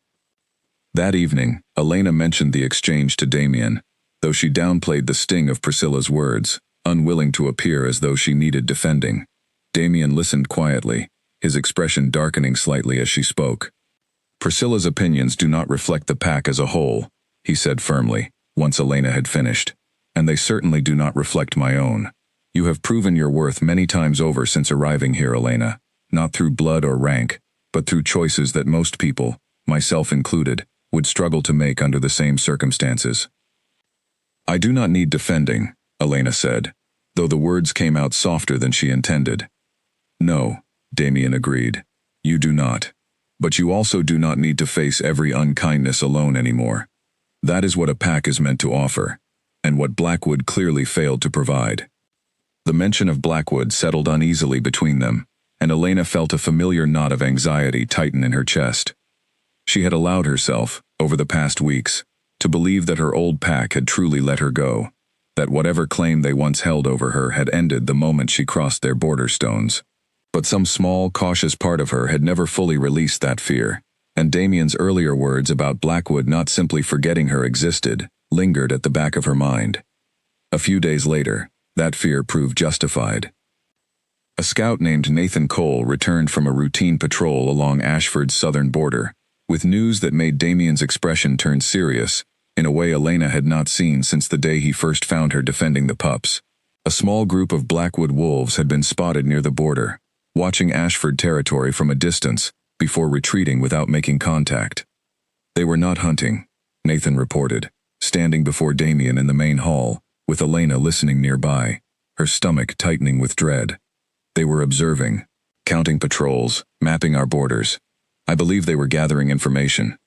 That evening, Elena mentioned the exchange to Damien, though she downplayed the sting of Priscilla's words, unwilling to appear as though she needed defending. Damien listened quietly, his expression darkening slightly as she spoke. Priscilla's opinions do not reflect the pack as a whole, he said firmly, once Elena had finished, and they certainly do not reflect my own. You have proven your worth many times over since arriving here, Elena, not through blood or rank, but through choices that most people, myself included, would struggle to make under the same circumstances. I do not need defending, Elena said, though the words came out softer than she intended. No, Damien agreed. You do not. But you also do not need to face every unkindness alone anymore. That is what a pack is meant to offer, and what Blackwood clearly failed to provide. The mention of Blackwood settled uneasily between them, and Elena felt a familiar knot of anxiety tighten in her chest. She had allowed herself, over the past weeks, to believe that her old pack had truly let her go, that whatever claim they once held over her had ended the moment she crossed their border stones. But some small, cautious part of her had never fully released that fear, and Damien's earlier words about Blackwood not simply forgetting her existed, lingered at the back of her mind. A few days later, that fear proved justified. A scout named Nathan Cole returned from a routine patrol along Ashford's southern border, with news that made Damien's expression turn serious, in a way Elena had not seen since the day he first found her defending the pups. A small group of Blackwood wolves had been spotted near the border, watching Ashford territory from a distance, before retreating without making contact. They were not hunting, Nathan reported, standing before Damien in the main hall, with Elena listening nearby, her stomach tightening with dread. They were observing, counting patrols, mapping our borders. I believe they were gathering information.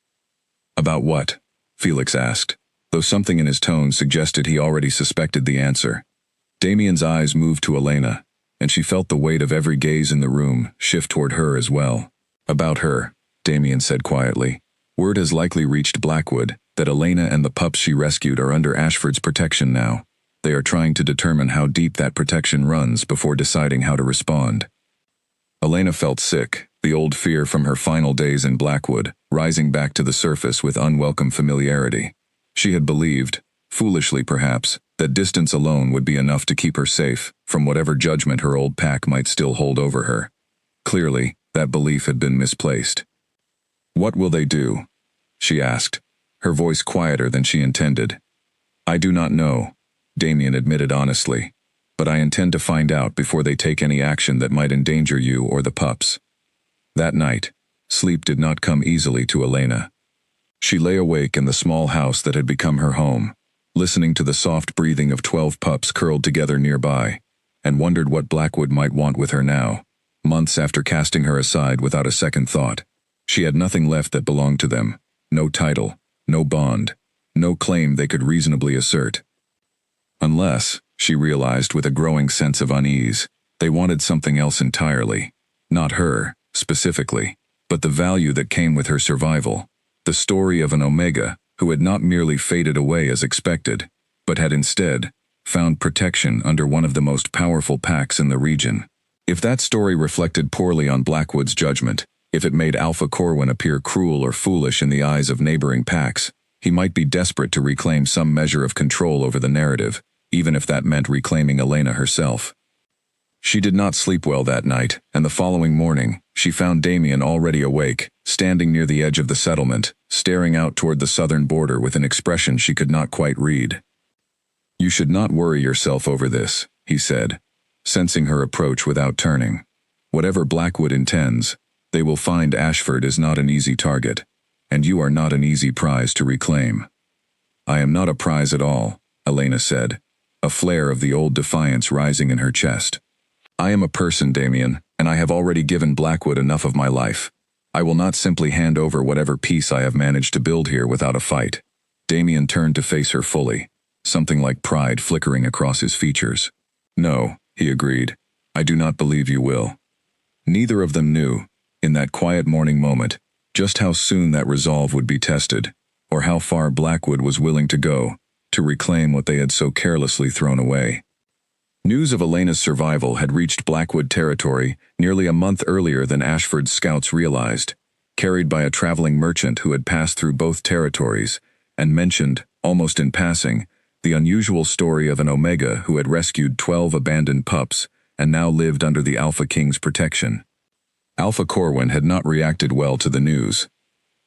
About what? Felix asked, though something in his tone suggested he already suspected the answer. Damien's eyes moved to Elena, and she felt the weight of every gaze in the room shift toward her as well. About her, Damien said quietly. Word has likely reached Blackwood that Elena and the pups she rescued are under Ashford's protection now. They are trying to determine how deep that protection runs before deciding how to respond. Elena felt sick, the old fear from her final days in Blackwood, rising back to the surface with unwelcome familiarity. She had believed, foolishly perhaps, that distance alone would be enough to keep her safe from whatever judgment her old pack might still hold over her. Clearly, that belief had been misplaced. What will they do? She asked, her voice quieter than she intended. I do not know, Damien admitted honestly, but I intend to find out before they take any action that might endanger you or the pups. That night, sleep did not come easily to Elena. She lay awake in the small house that had become her home, listening to the soft breathing of 12 pups curled together nearby, and wondered what Blackwood might want with her now, months after casting her aside without a second thought. She had nothing left that belonged to them, no title, no bond, no claim they could reasonably assert. Unless, she realized with a growing sense of unease, they wanted something else entirely, not her, specifically, but the value that came with her survival, the story of an Omega who had not merely faded away as expected, but had instead found protection under one of the most powerful packs in the region. If that story reflected poorly on Blackwood's judgment, if it made Alpha Corwin appear cruel or foolish in the eyes of neighboring packs, he might be desperate to reclaim some measure of control over the narrative, even if that meant reclaiming Elena herself. She did not sleep well that night, and the following morning, she found Damien already awake, standing near the edge of the settlement, staring out toward the southern border with an expression she could not quite read. You should not worry yourself over this, he said, sensing her approach without turning. Whatever Blackwood intends, they will find Ashford is not an easy target, and you are not an easy prize to reclaim. I am not a prize at all, Elena said, a flare of the old defiance rising in her chest. I am a person, Damien, and I have already given Blackwood enough of my life. I will not simply hand over whatever peace I have managed to build here without a fight. Damien turned to face her fully, something like pride flickering across his features. No, he agreed. I do not believe you will. Neither of them knew, in that quiet morning moment, just how soon that resolve would be tested, or how far Blackwood was willing to go to reclaim what they had so carelessly thrown away. News of Elena's survival had reached Blackwood territory nearly a month earlier than Ashford's scouts realized, carried by a traveling merchant who had passed through both territories, and mentioned, almost in passing, the unusual story of an Omega who had rescued 12 abandoned pups and now lived under the Alpha King's protection. Alpha Corwin had not reacted well to the news.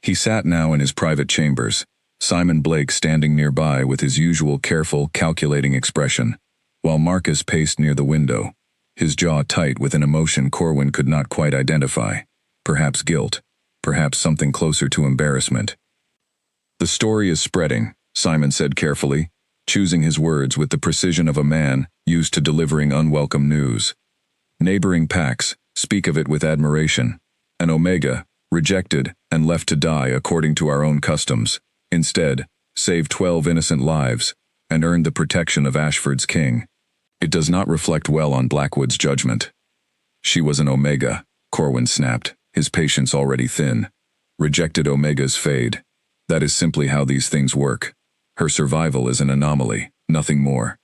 He sat now in his private chambers, Simon Blake standing nearby with his usual careful, calculating expression, while Marcus paced near the window, his jaw tight with an emotion Corwin could not quite identify, perhaps guilt, perhaps something closer to embarrassment. The story is spreading, Simon said carefully, choosing his words with the precision of a man used to delivering unwelcome news. Neighboring packs, speak of it with admiration. An Omega, rejected and left to die according to our own customs, instead, saved 12 innocent lives and earned the protection of Ashford's king. It does not reflect well on Blackwood's judgment. She was an Omega, Corwin snapped, his patience already thin. Rejected Omegas fade. That is simply how these things work. Her survival is an anomaly, nothing more.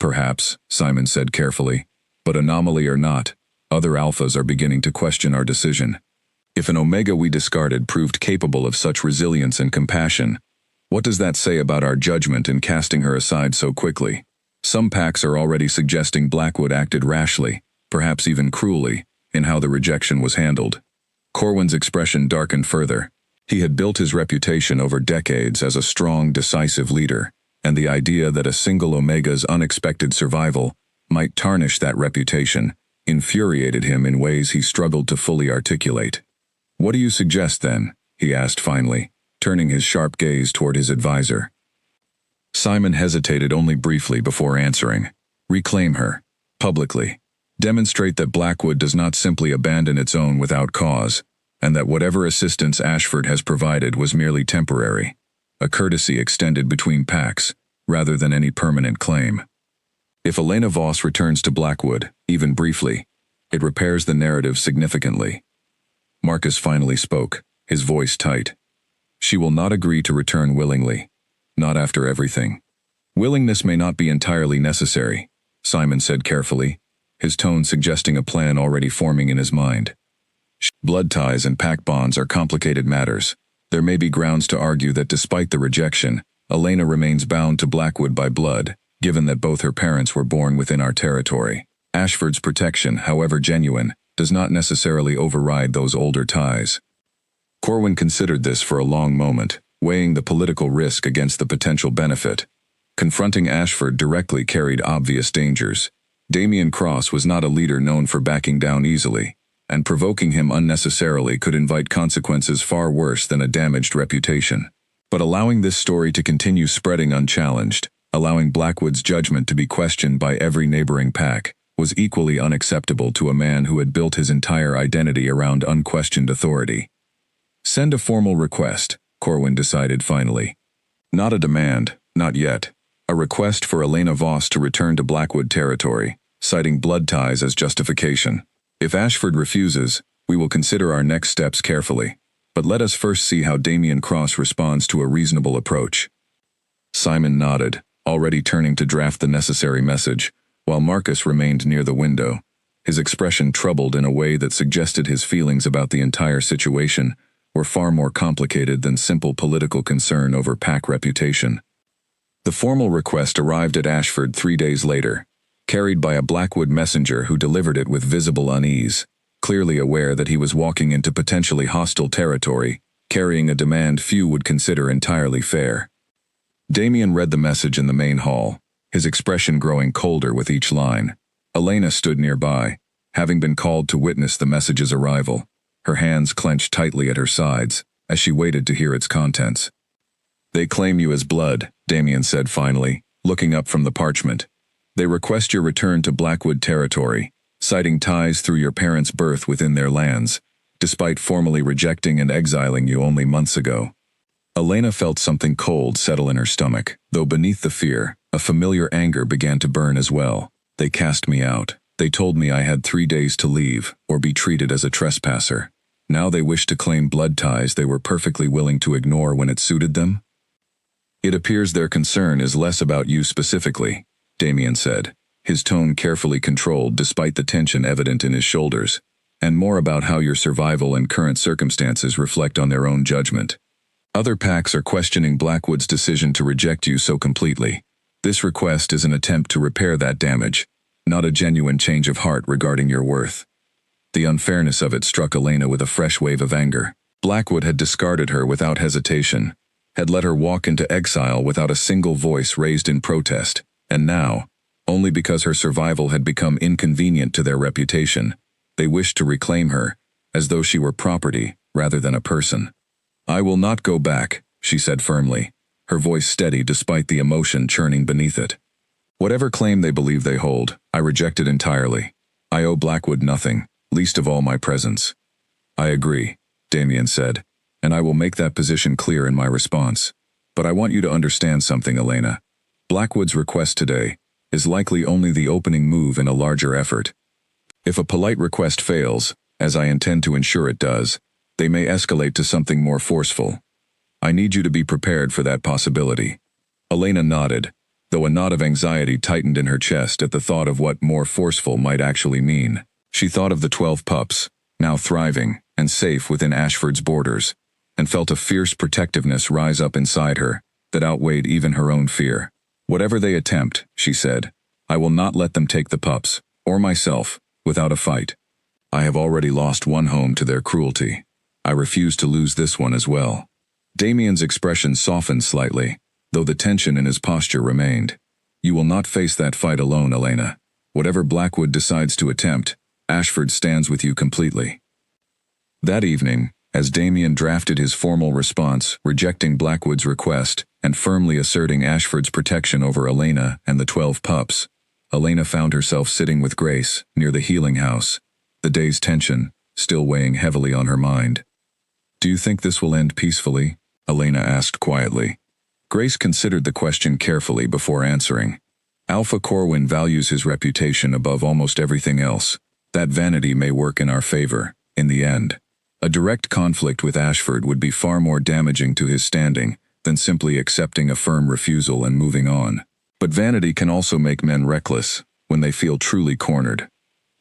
Perhaps, Simon said carefully, but anomaly or not, other alphas are beginning to question our decision. If an Omega we discarded proved capable of such resilience and compassion, what does that say about our judgment in casting her aside so quickly? Some packs are already suggesting Blackwood acted rashly, perhaps even cruelly, in how the rejection was handled. Corwin's expression darkened further. He had built his reputation over decades as a strong, decisive leader, and the idea that a single Omega's unexpected survival might tarnish that reputation infuriated him in ways he struggled to fully articulate. "What do you suggest, then?" he asked finally, turning his sharp gaze toward his advisor. Simon hesitated only briefly before answering. "Reclaim her, publicly. Demonstrate that Blackwood does not simply abandon its own without cause, and that whatever assistance Ashford has provided was merely temporary, a courtesy extended between packs, rather than any permanent claim. If Elena Voss returns to Blackwood, even briefly, it repairs the narrative significantly." Marcus finally spoke, his voice tight. "She will not agree to return willingly. Not after everything." "Willingness may not be entirely necessary," Simon said carefully, his tone suggesting a plan already forming in his mind. "Blood ties and pack bonds are complicated matters. There may be grounds to argue that despite the rejection, Elena remains bound to Blackwood by blood, given that both her parents were born within our territory. Ashford's protection, however genuine, does not necessarily override those older ties." Corwin considered this for a long moment, weighing the political risk against the potential benefit. Confronting Ashford directly carried obvious dangers. Damian Cross was not a leader known for backing down easily, and provoking him unnecessarily could invite consequences far worse than a damaged reputation. But allowing this story to continue spreading unchallenged, allowing Blackwood's judgment to be questioned by every neighboring pack, was equally unacceptable to a man who had built his entire identity around unquestioned authority. "Send a formal request," Corwin decided finally. "Not a demand, not yet. A request for Elena Voss to return to Blackwood territory, citing blood ties as justification. If Ashford refuses, we will consider our next steps carefully. But let us first see how Damian Cross responds to a reasonable approach." Simon nodded, already turning to draft the necessary message, while Marcus remained near the window, his expression troubled in a way that suggested his feelings about the entire situation were far more complicated than simple political concern over pack reputation. The formal request arrived at Ashford 3 days later, carried by a Blackwood messenger who delivered it with visible unease, clearly aware that he was walking into potentially hostile territory, carrying a demand few would consider entirely fair. Damian read the message in the main hall, his expression growing colder with each line. Elena stood nearby, having been called to witness the message's arrival, her hands clenched tightly at her sides, as she waited to hear its contents. "They claim you as blood," Damian said finally, looking up from the parchment. "They request your return to Blackwood territory, citing ties through your parents' birth within their lands, despite formally rejecting and exiling you only months ago." Elena felt something cold settle in her stomach, though beneath the fear, a familiar anger began to burn as well. "They cast me out. They told me I had 3 days to leave, or be treated as a trespasser. Now they wish to claim blood ties they were perfectly willing to ignore when it suited them?" "It appears their concern is less about you specifically," Damian said, his tone carefully controlled despite the tension evident in his shoulders, "and more about how your survival and current circumstances reflect on their own judgment. Other packs are questioning Blackwood's decision to reject you so completely. This request is an attempt to repair that damage, not a genuine change of heart regarding your worth." The unfairness of it struck Elena with a fresh wave of anger. Blackwood had discarded her without hesitation, had let her walk into exile without a single voice raised in protest, and now, only because her survival had become inconvenient to their reputation, they wished to reclaim her, as though she were property rather than a person. "I will not go back," she said firmly, her voice steady despite the emotion churning beneath it. "Whatever claim they believe they hold, I reject it entirely. I owe Blackwood nothing, least of all my presence. I agree, Damien said, and I will make that position clear in my response. But I want you to understand something, Elena. Blackwood's request today is likely only the opening move in a larger effort. If a polite request fails, as I intend to ensure it does, they may escalate to something more forceful. I need you to be prepared for that possibility. Elena nodded, though a knot of anxiety tightened in her chest at the thought of what more forceful might actually mean. She thought of the 12 pups, now thriving and safe within Ashford's borders, and felt a fierce protectiveness rise up inside her that outweighed even her own fear. Whatever they attempt, she said, I will not let them take the pups, or myself, without a fight. I have already lost one home to their cruelty. I refuse to lose this one as well. Damien's expression softened slightly, though the tension in his posture remained. You will not face that fight alone, Elena. Whatever Blackwood decides to attempt, Ashford stands with you completely. That evening, as Damien drafted his formal response, rejecting Blackwood's request and firmly asserting Ashford's protection over Elena and the 12 pups, Elena found herself sitting with Grace near the healing house, the day's tension still weighing heavily on her mind. Do you think this will end peacefully? Elena asked quietly. Grace considered the question carefully before answering. Alpha Corwin values his reputation above almost everything else. That vanity may work in our favor, in the end. A direct conflict with Ashford would be far more damaging to his standing than simply accepting a firm refusal and moving on. But vanity can also make men reckless when they feel truly cornered.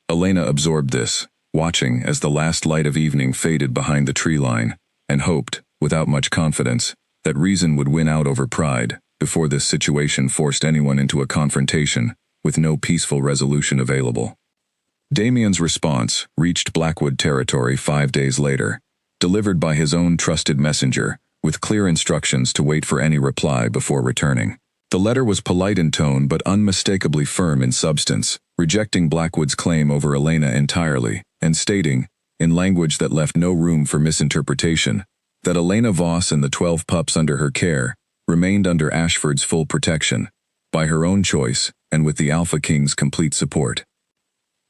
Elena absorbed this, watching as the last light of evening faded behind the tree line, and hoped, without much confidence, that reason would win out over pride before this situation forced anyone into a confrontation with no peaceful resolution available. Damien's response reached Blackwood territory 5 days later, delivered by his own trusted messenger, with clear instructions to wait for any reply before returning. The letter was polite in tone but unmistakably firm in substance, rejecting Blackwood's claim over Elena entirely, and stating, in language that left no room for misinterpretation, that Elena Voss and the 12 pups under her care remained under Ashford's full protection, by her own choice and with the Alpha King's complete support.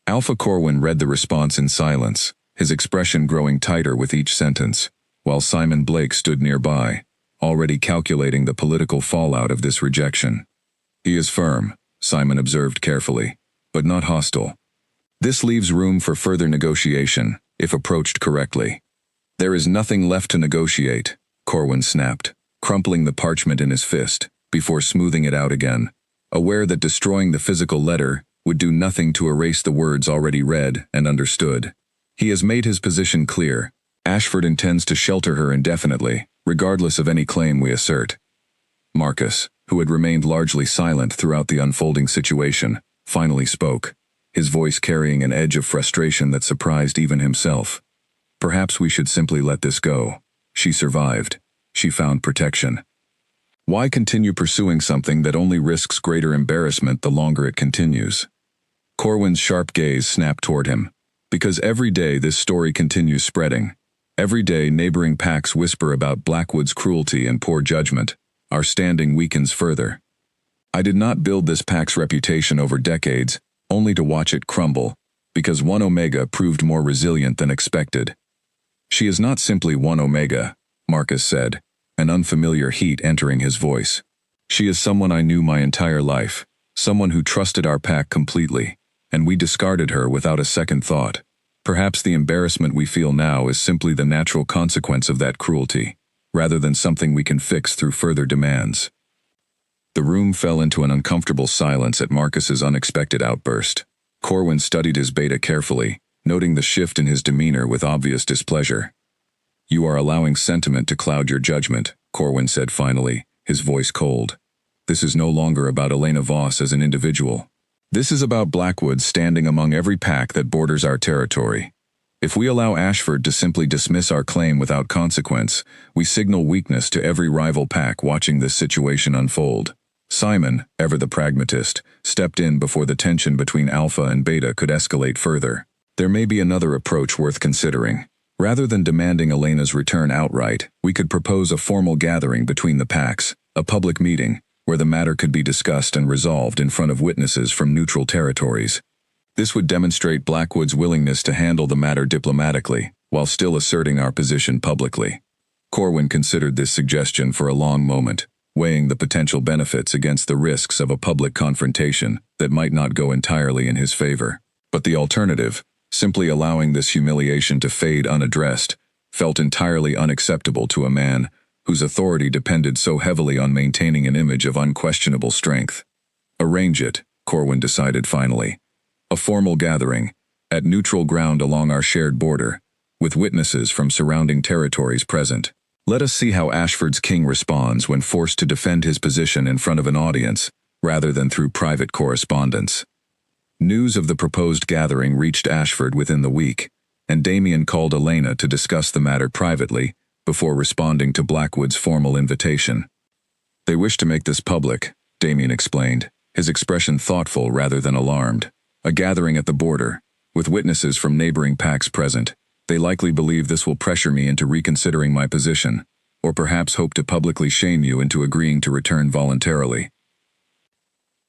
Alpha Corwin read the response in silence, his expression growing tighter with each sentence, while Simon Blake stood nearby, already calculating the political fallout of this rejection. He is firm, Simon observed carefully, but not hostile. This leaves room for further negotiation, if approached correctly. There is nothing left to negotiate, Corwin snapped, crumpling the parchment in his fist, before smoothing it out again, aware that destroying the physical letter would do nothing to erase the words already read and understood. He has made his position clear. Ashford intends to shelter her indefinitely, regardless of any claim we assert. Marcus, who had remained largely silent throughout the unfolding situation, finally spoke, his voice carrying an edge of frustration that surprised even himself. Perhaps we should simply let this go. She survived. She found protection. Why continue pursuing something that only risks greater embarrassment the longer it continues? Corwin's sharp gaze snapped toward him. Because every day this story continues spreading. Every day neighboring packs whisper about Blackwood's cruelty and poor judgment. Our standing weakens further. I did not build this pack's reputation over decades, only to watch it crumble, because 1 Omega proved more resilient than expected. She is not simply 1 Omega, Marcus said, an unfamiliar heat entering his voice. She is someone I knew my entire life, someone who trusted our pack completely, and we discarded her without a second thought. Perhaps the embarrassment we feel now is simply the natural consequence of that cruelty, rather than something we can fix through further demands. The room fell into an uncomfortable silence at Marcus's unexpected outburst. Corwin studied his beta carefully, noting the shift in his demeanor with obvious displeasure. You are allowing sentiment to cloud your judgment, Corwin said finally, his voice cold. This is no longer about Elena Voss as an individual. This is about Blackwood standing among every pack that borders our territory. If we allow Ashford to simply dismiss our claim without consequence, we signal weakness to every rival pack watching this situation unfold. Simon, ever the pragmatist, stepped in before the tension between Alpha and Beta could escalate further. There may be another approach worth considering. Rather than demanding Elena's return outright, we could propose a formal gathering between the packs, a public meeting, where the matter could be discussed and resolved in front of witnesses from neutral territories. This would demonstrate Blackwood's willingness to handle the matter diplomatically, while still asserting our position publicly. Corwin considered this suggestion for a long moment, weighing the potential benefits against the risks of a public confrontation that might not go entirely in his favor. But the alternative, simply allowing this humiliation to fade unaddressed, felt entirely unacceptable to a man whose authority depended so heavily on maintaining an image of unquestionable strength. Arrange it, Corwin decided finally. A formal gathering, at neutral ground along our shared border, with witnesses from surrounding territories present. Let us see how Ashford's king responds when forced to defend his position in front of an audience, rather than through private correspondence. News of the proposed gathering reached Ashford within the week, and Damien called Elena to discuss the matter privately before responding to Blackwood's formal invitation. They wish to make this public, Damien explained, his expression thoughtful rather than alarmed. A gathering at the border, with witnesses from neighboring packs present. They likely believe this will pressure me into reconsidering my position, or perhaps hope to publicly shame you into agreeing to return voluntarily.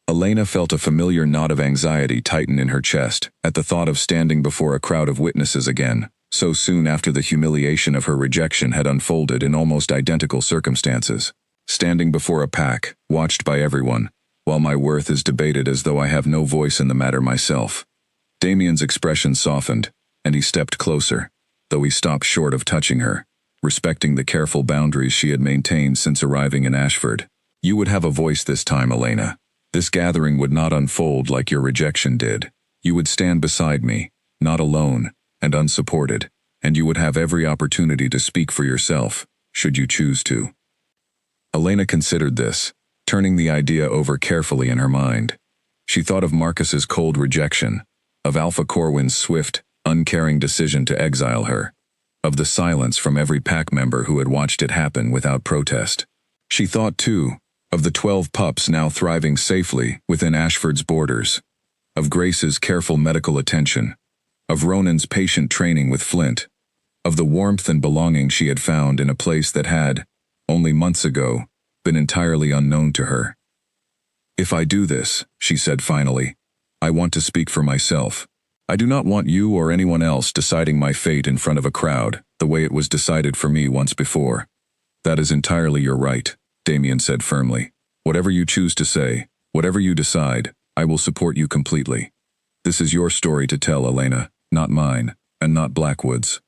Elena felt a familiar knot of anxiety tighten in her chest at the thought of standing before a crowd of witnesses again, so soon after the humiliation of her rejection had unfolded in almost identical circumstances. Standing before a pack, watched by everyone, while my worth is debated as though I have no voice in the matter myself. Damien's expression softened, and he stepped closer, though he stopped short of touching her, respecting the careful boundaries she had maintained since arriving in Ashford. You would have a voice this time, Elena. This gathering would not unfold like your rejection did. You would stand beside me, not alone, and unsupported, and you would have every opportunity to speak for yourself, should you choose to. Elena considered this, turning the idea over carefully in her mind. She thought of Marcus's cold rejection, of Alpha Corwin's swift, uncaring decision to exile her, of the silence from every pack member who had watched it happen without protest. She thought, too, of the 12 pups now thriving safely within Ashford's borders, of Grace's careful medical attention, of Ronan's patient training with Flint, of the warmth and belonging she had found in a place that had, only months ago, been entirely unknown to her. If I do this, she said finally, I want to speak for myself. I do not want you or anyone else deciding my fate in front of a crowd, the way it was decided for me once before. That is entirely your right, Damien said firmly. Whatever you choose to say, whatever you decide, I will support you completely. This is your story to tell, Elena, not mine, and not Blackwood's.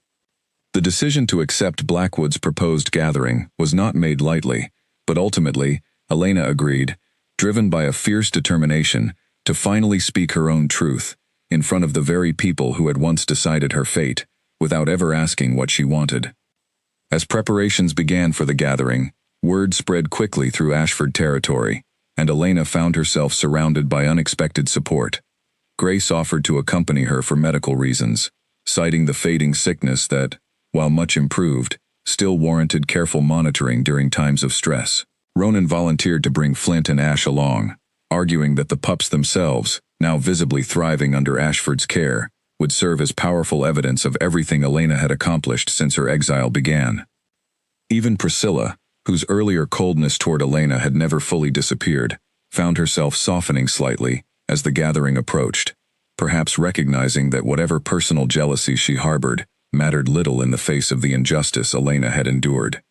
The decision to accept Blackwood's proposed gathering was not made lightly, but ultimately, Elena agreed, driven by a fierce determination to finally speak her own truth in front of the very people who had once decided her fate, without ever asking what she wanted. As preparations began for the gathering, word spread quickly through Ashford territory, and Elena found herself surrounded by unexpected support. Grace offered to accompany her for medical reasons, citing the fading sickness that, while much improved, still warranted careful monitoring during times of stress. Ronan volunteered to bring Flint and Ash along, arguing that the pups themselves, now visibly thriving under Ashford's care, would serve as powerful evidence of everything Elena had accomplished since her exile began. Even Priscilla, whose earlier coldness toward Elena had never fully disappeared, found herself softening slightly as the gathering approached, perhaps recognizing that whatever personal jealousy she harbored mattered little in the face of the injustice Elena had endured.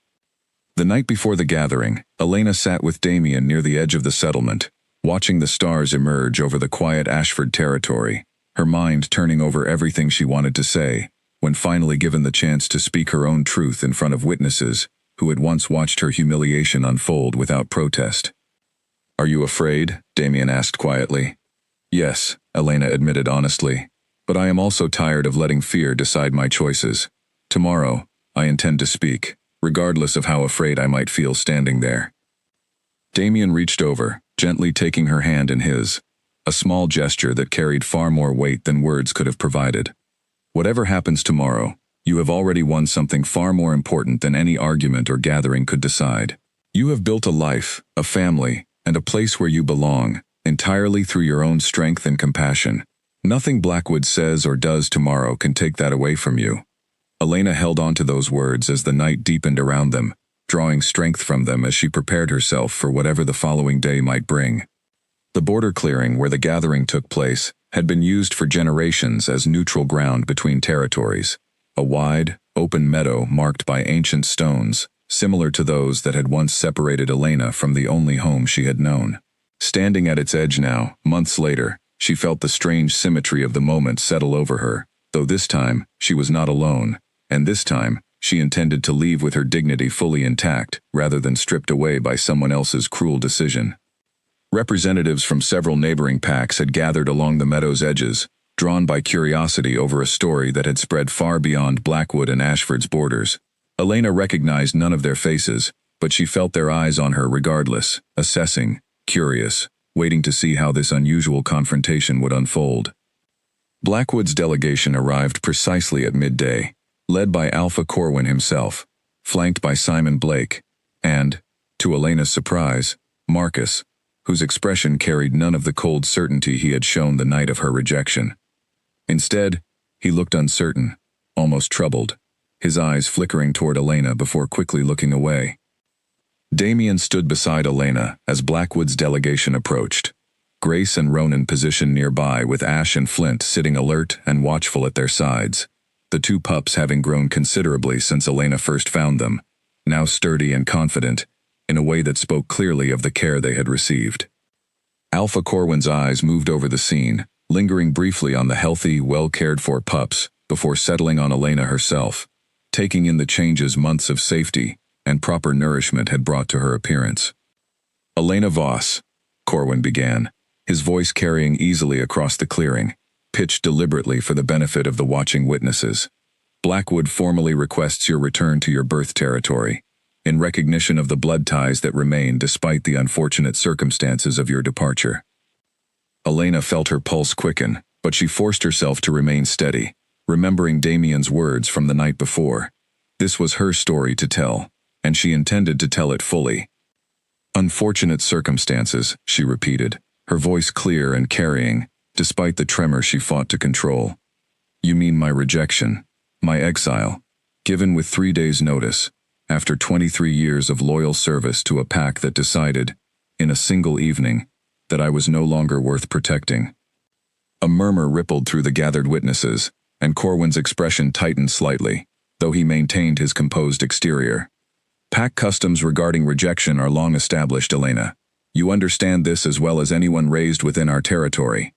The night before the gathering, Elena sat with Damien near the edge of the settlement, watching the stars emerge over the quiet Ashford territory, her mind turning over everything she wanted to say, when finally given the chance to speak her own truth in front of witnesses who had once watched her humiliation unfold without protest. Are you afraid? Damien asked quietly. Yes, Elena admitted honestly, but I am also tired of letting fear decide my choices. Tomorrow, I intend to speak, regardless of how afraid I might feel standing there. Damien reached over, gently taking her hand in his, a small gesture that carried far more weight than words could have provided. Whatever happens tomorrow, you have already won something far more important than any argument or gathering could decide. You have built a life, a family, and a place where you belong, entirely through your own strength and compassion. Nothing Blackwood says or does tomorrow can take that away from you. Elena held on to those words as the night deepened around them, drawing strength from them as she prepared herself for whatever the following day might bring. The border clearing where the gathering took place had been used for generations as neutral ground between territories, a wide, open meadow marked by ancient stones, similar to those that had once separated Elena from the only home she had known. Standing at its edge now, months later, she felt the strange symmetry of the moment settle over her, though this time, she was not alone, and this time, she intended to leave with her dignity fully intact, rather than stripped away by someone else's cruel decision. Representatives from several neighboring packs had gathered along the meadow's edges, drawn by curiosity over a story that had spread far beyond Blackwood and Ashford's borders. Elena recognized none of their faces, but she felt their eyes on her regardless, assessing, curious, waiting to see how this unusual confrontation would unfold. Blackwood's delegation arrived precisely at midday, led by Alpha Corwin himself, flanked by Simon Blake, and, to Elena's surprise, Marcus, whose expression carried none of the cold certainty he had shown the night of her rejection. Instead, he looked uncertain, almost troubled, his eyes flickering toward Elena before quickly looking away. Damien stood beside Elena as Blackwood's delegation approached, Grace and Ronan positioned nearby with Ash and Flint sitting alert and watchful at their sides, the two pups having grown considerably since Elena first found them, now sturdy and confident, in a way that spoke clearly of the care they had received. Alpha Corwin's eyes moved over the scene, lingering briefly on the healthy, well-cared-for pups before settling on Elena herself, taking in the changes months of safety and proper nourishment had brought to her appearance. "Elena Voss," Corwin began, his voice carrying easily across the clearing, pitched deliberately for the benefit of the watching witnesses. "Blackwood formally requests your return to your birth territory, in recognition of the blood ties that remain despite the unfortunate circumstances of your departure." Elena felt her pulse quicken, but she forced herself to remain steady, remembering Damien's words from the night before. This was her story to tell, and she intended to tell it fully. "Unfortunate circumstances," she repeated, her voice clear and carrying, despite the tremor she fought to control. "You mean my rejection, my exile, given with 3 days' notice, after 23 years of loyal service to a pack that decided, in a single evening, that I was no longer worth protecting." A murmur rippled through the gathered witnesses, and Corwin's expression tightened slightly, though he maintained his composed exterior. "Pack customs regarding rejection are long established, Elena. You understand this as well as anyone raised within our territory."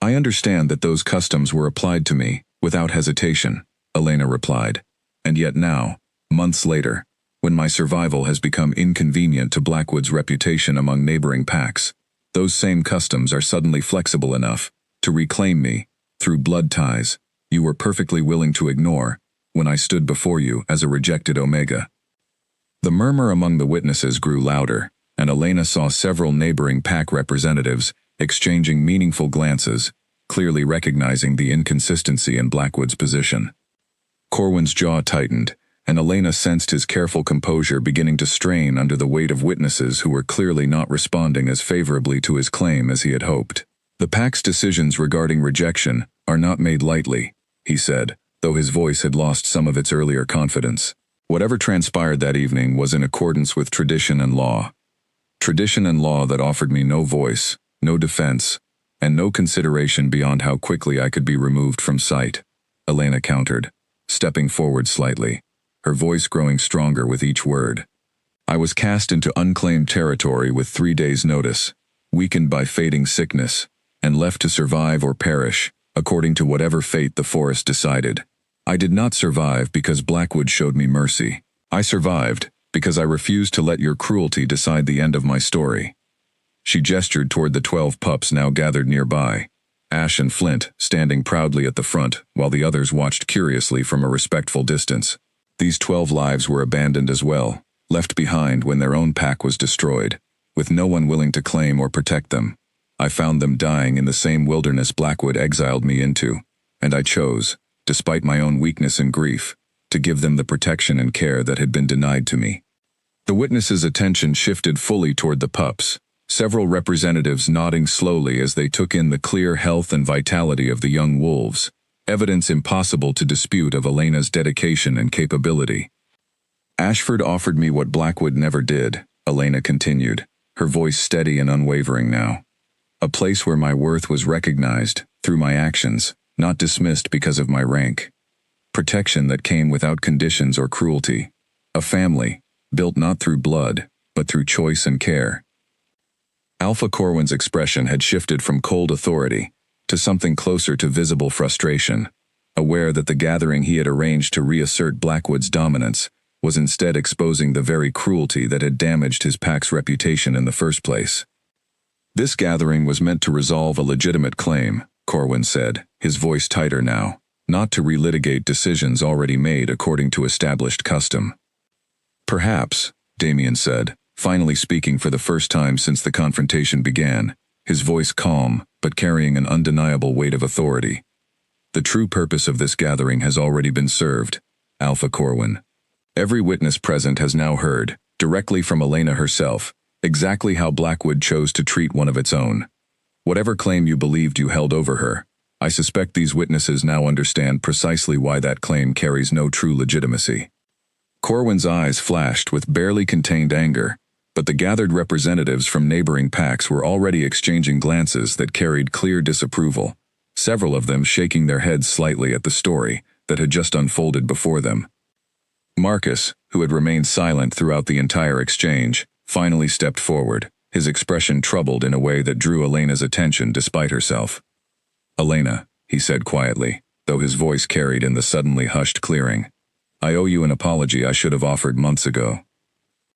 "I understand that those customs were applied to me, without hesitation," Elena replied. "And yet now, months later, when my survival has become inconvenient to Blackwood's reputation among neighboring packs, those same customs are suddenly flexible enough to reclaim me, through blood ties you were perfectly willing to ignore when I stood before you as a rejected Omega." The murmur among the witnesses grew louder, and Elena saw several neighboring pack representatives exchanging meaningful glances, clearly recognizing the inconsistency in Blackwood's position. Corwin's jaw tightened, and Elena sensed his careful composure beginning to strain under the weight of witnesses who were clearly not responding as favorably to his claim as he had hoped. "The pack's decisions regarding rejection are not made lightly," he said, though his voice had lost some of its earlier confidence. "Whatever transpired that evening was in accordance with tradition and law. Tradition and law that offered me no voice, no defense, and no consideration beyond how quickly I could be removed from sight," Elena countered, stepping forward slightly, her voice growing stronger with each word. "I was cast into unclaimed territory with 3 days' notice, weakened by fading sickness, and left to survive or perish, according to whatever fate the forest decided. I did not survive because Blackwood showed me mercy. I survived because I refused to let your cruelty decide the end of my story." She gestured toward the 12 pups now gathered nearby, Ash and Flint standing proudly at the front while the others watched curiously from a respectful distance. These 12 lives were abandoned as well, left behind when their own pack was destroyed, with no one willing to claim or protect them. I found them dying in the same wilderness Blackwood exiled me into, and I chose, despite my own weakness and grief, to give them the protection and care that had been denied to me. The witnesses' attention shifted fully toward the pups, several representatives nodding slowly as they took in the clear health and vitality of the young wolves, evidence impossible to dispute of Elena's dedication and capability. "Ashford offered me what Blackwood never did," Elena continued, her voice steady and unwavering now. "A place where my worth was recognized, through my actions, not dismissed because of my rank. Protection that came without conditions or cruelty. A family, built not through blood, but through choice and care. Alpha Corwin's expression had shifted from cold authority to something closer to visible frustration, aware that the gathering he had arranged to reassert Blackwood's dominance was instead exposing the very cruelty that had damaged his pack's reputation in the first place. This gathering was meant to resolve a legitimate claim, Corwin said, his voice tighter now, not to relitigate decisions already made according to established custom. Perhaps, Damien said, finally speaking for the first time since the confrontation began, his voice calm but carrying an undeniable weight of authority. The true purpose of this gathering has already been served, Alpha Corwin. Every witness present has now heard, directly from Elena herself, exactly how Blackwood chose to treat one of its own. Whatever claim you believed you held over her, I suspect these witnesses now understand precisely why that claim carries no true legitimacy. Corwin's eyes flashed with barely contained anger, but the gathered representatives from neighboring packs were already exchanging glances that carried clear disapproval, several of them shaking their heads slightly at the story that had just unfolded before them. Marcus, who had remained silent throughout the entire exchange, finally stepped forward, his expression troubled in a way that drew Elena's attention despite herself. "Elena," he said quietly, though his voice carried in the suddenly hushed clearing, "I owe you an apology I should have offered months ago.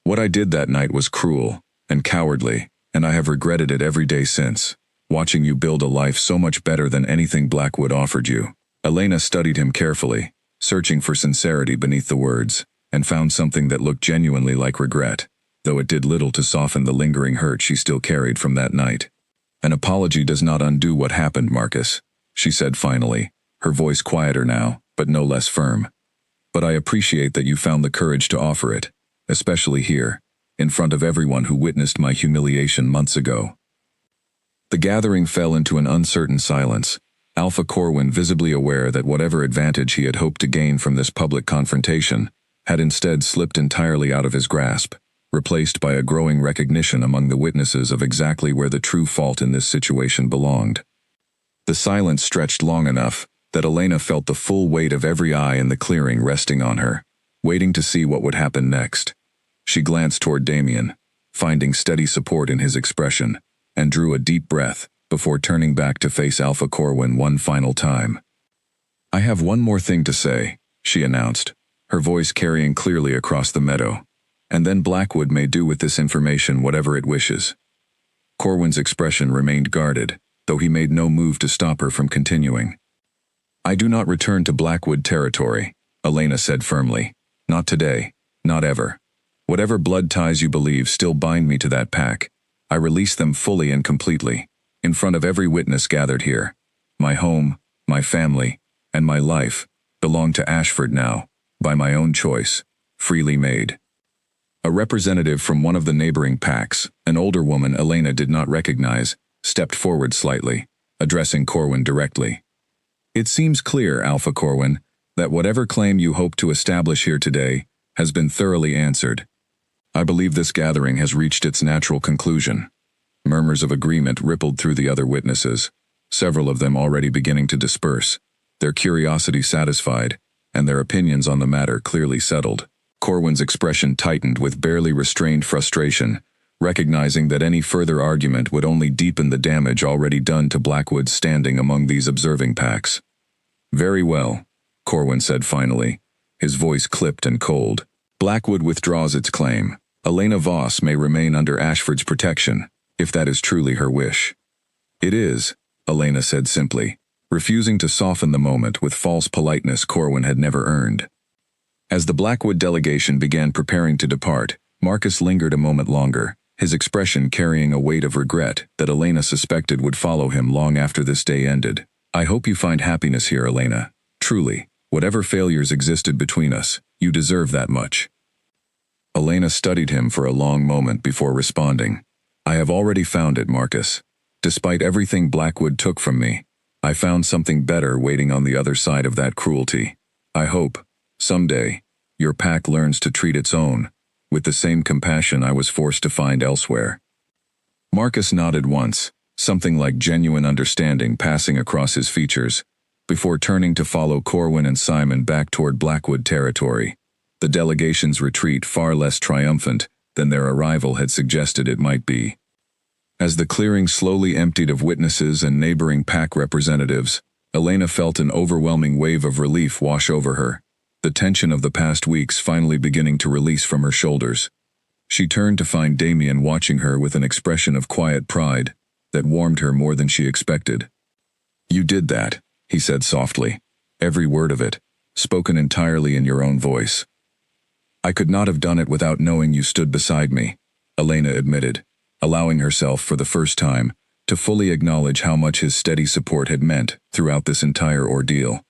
What I did that night was cruel and cowardly, and I have regretted it every day since, watching you build a life so much better than anything Blackwood offered you." Elena studied him carefully, searching for sincerity beneath the words, and found something that looked genuinely like regret, though it did little to soften the lingering hurt she still carried from that night. "An apology does not undo what happened, Marcus," she said finally, her voice quieter now, but no less firm. "But I appreciate that you found the courage to offer it, especially here, in front of everyone who witnessed my humiliation months ago." The gathering fell into an uncertain silence, Alpha Corwin visibly aware that whatever advantage he had hoped to gain from this public confrontation had instead slipped entirely out of his grasp, replaced by a growing recognition among the witnesses of exactly where the true fault in this situation belonged. The silence stretched long enough that Elena felt the full weight of every eye in the clearing resting on her, waiting to see what would happen next. She glanced toward Damien, finding steady support in his expression, and drew a deep breath before turning back to face Alpha Corwin one final time. "I have one more thing to say," she announced, her voice carrying clearly across the meadow, "and then Blackwood may do with this information whatever it wishes." Corwin's expression remained guarded, though he made no move to stop her from continuing. "I do not return to Blackwood territory," Elena said firmly. "Not today, not ever. Whatever blood ties you believe still bind me to that pack, I release them fully and completely, in front of every witness gathered here. My home, my family, and my life belong to Ashford now, by my own choice, freely made." A representative from one of the neighboring packs, an older woman Elena did not recognize, stepped forward slightly, addressing Corwin directly. "It seems clear, Alpha Corwin, that whatever claim you hope to establish here today has been thoroughly answered. I believe this gathering has reached its natural conclusion." Murmurs of agreement rippled through the other witnesses, several of them already beginning to disperse, their curiosity satisfied, and their opinions on the matter clearly settled. Corwin's expression tightened with barely restrained frustration, recognizing that any further argument would only deepen the damage already done to Blackwood's standing among these observing packs. "Very well," Corwin said finally, his voice clipped and cold. "Blackwood withdraws its claim. Elena Voss may remain under Ashford's protection, if that is truly her wish." "It is," Elena said simply, refusing to soften the moment with false politeness Corwin had never earned. As the Blackwood delegation began preparing to depart, Marcus lingered a moment longer, his expression carrying a weight of regret that Elena suspected would follow him long after this day ended. "I hope you find happiness here, Elena. Truly, whatever failures existed between us, you deserve that much." Elena studied him for a long moment before responding. "I have already found it, Marcus. Despite everything Blackwood took from me, I found something better waiting on the other side of that cruelty. I hope, someday, your pack learns to treat its own with the same compassion I was forced to find elsewhere." Marcus nodded once, something like genuine understanding passing across his features, before turning to follow Corwin and Simon back toward Blackwood territory, the delegation's retreat far less triumphant than their arrival had suggested it might be. As the clearing slowly emptied of witnesses and neighboring pack representatives, Elena felt an overwhelming wave of relief wash over her, the tension of the past weeks finally beginning to release from her shoulders. She turned to find Damien watching her with an expression of quiet pride that warmed her more than she expected. "You did that," he said softly, "every word of it, spoken entirely in your own voice." "I could not have done it without knowing you stood beside me," Elena admitted, allowing herself for the first time to fully acknowledge how much his steady support had meant throughout this entire ordeal.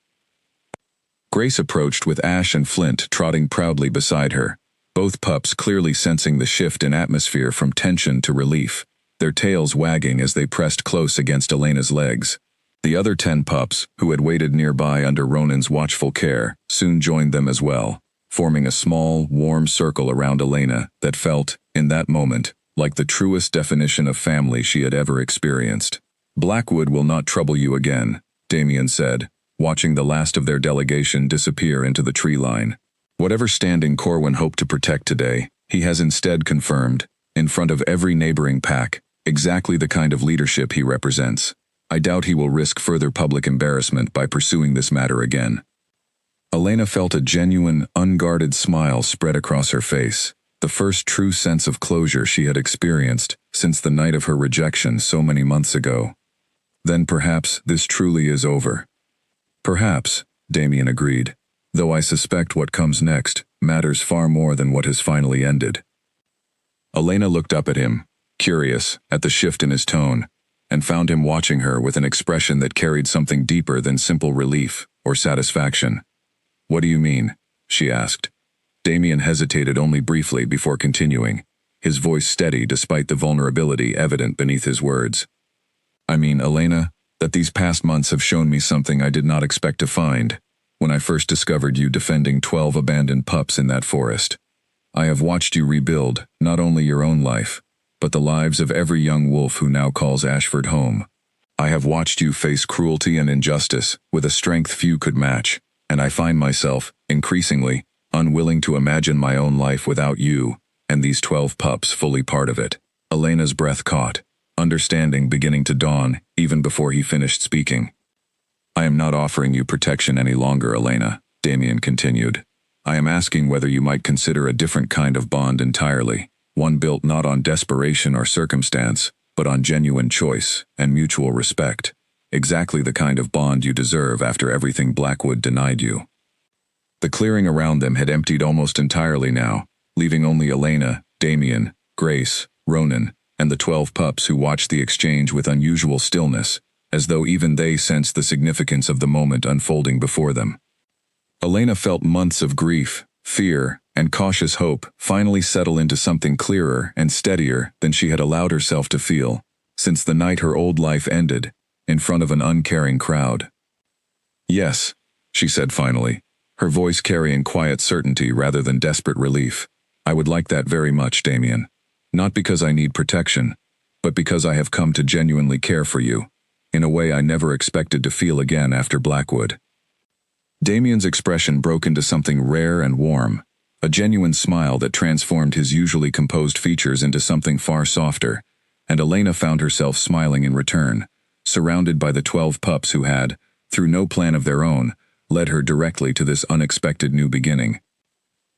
Grace approached with Ash and Flint trotting proudly beside her, both pups clearly sensing the shift in atmosphere from tension to relief, their tails wagging as they pressed close against Elena's legs. The other 10 pups, who had waited nearby under Ronan's watchful care, soon joined them as well, forming a small, warm circle around Elena that felt, in that moment, like the truest definition of family she had ever experienced. "Blackwood will not trouble you again," Damien said, watching the last of their delegation disappear into the tree line. Whatever standing Corwin hoped to protect today, he has instead confirmed, in front of every neighboring pack, exactly the kind of leadership he represents. I doubt he will risk further public embarrassment by pursuing this matter again. Elena felt a genuine, unguarded smile spread across her face, the first true sense of closure she had experienced since the night of her rejection so many months ago. "Then perhaps this truly is over." "Perhaps," Damien agreed, "though I suspect what comes next matters far more than what has finally ended." Elena looked up at him, curious at the shift in his tone, and found him watching her with an expression that carried something deeper than simple relief or satisfaction. "What do you mean?" she asked. Damien hesitated only briefly before continuing, his voice steady despite the vulnerability evident beneath his words. "I mean, Elena, that these past months have shown me something I did not expect to find when I first discovered you defending 12 abandoned pups in that forest. I have watched you rebuild not only your own life, but the lives of every young wolf who now calls Ashford home. I have watched you face cruelty and injustice with a strength few could match, and I find myself, increasingly, unwilling to imagine my own life without you, and these 12 pups fully part of it." Elena's breath caught, understanding beginning to dawn even before he finished speaking. "I am not offering you protection any longer, Elena," Damien continued. "I am asking whether you might consider a different kind of bond entirely, one built not on desperation or circumstance, but on genuine choice and mutual respect, exactly the kind of bond you deserve after everything Blackwood denied you." The clearing around them had emptied almost entirely now, leaving only Elena, Damien, Grace, Ronan, and the 12 pups who watched the exchange with unusual stillness, as though even they sensed the significance of the moment unfolding before them. Elena felt months of grief, fear, and cautious hope finally settle into something clearer and steadier than she had allowed herself to feel since the night her old life ended, in front of an uncaring crowd. "Yes," she said finally, her voice carrying quiet certainty rather than desperate relief. "I would like that very much, Damien. Not because I need protection, but because I have come to genuinely care for you, in a way I never expected to feel again after Blackwood." Damien's expression broke into something rare and warm, a genuine smile that transformed his usually composed features into something far softer, and Elena found herself smiling in return, surrounded by the 12 pups who had, through no plan of their own, led her directly to this unexpected new beginning.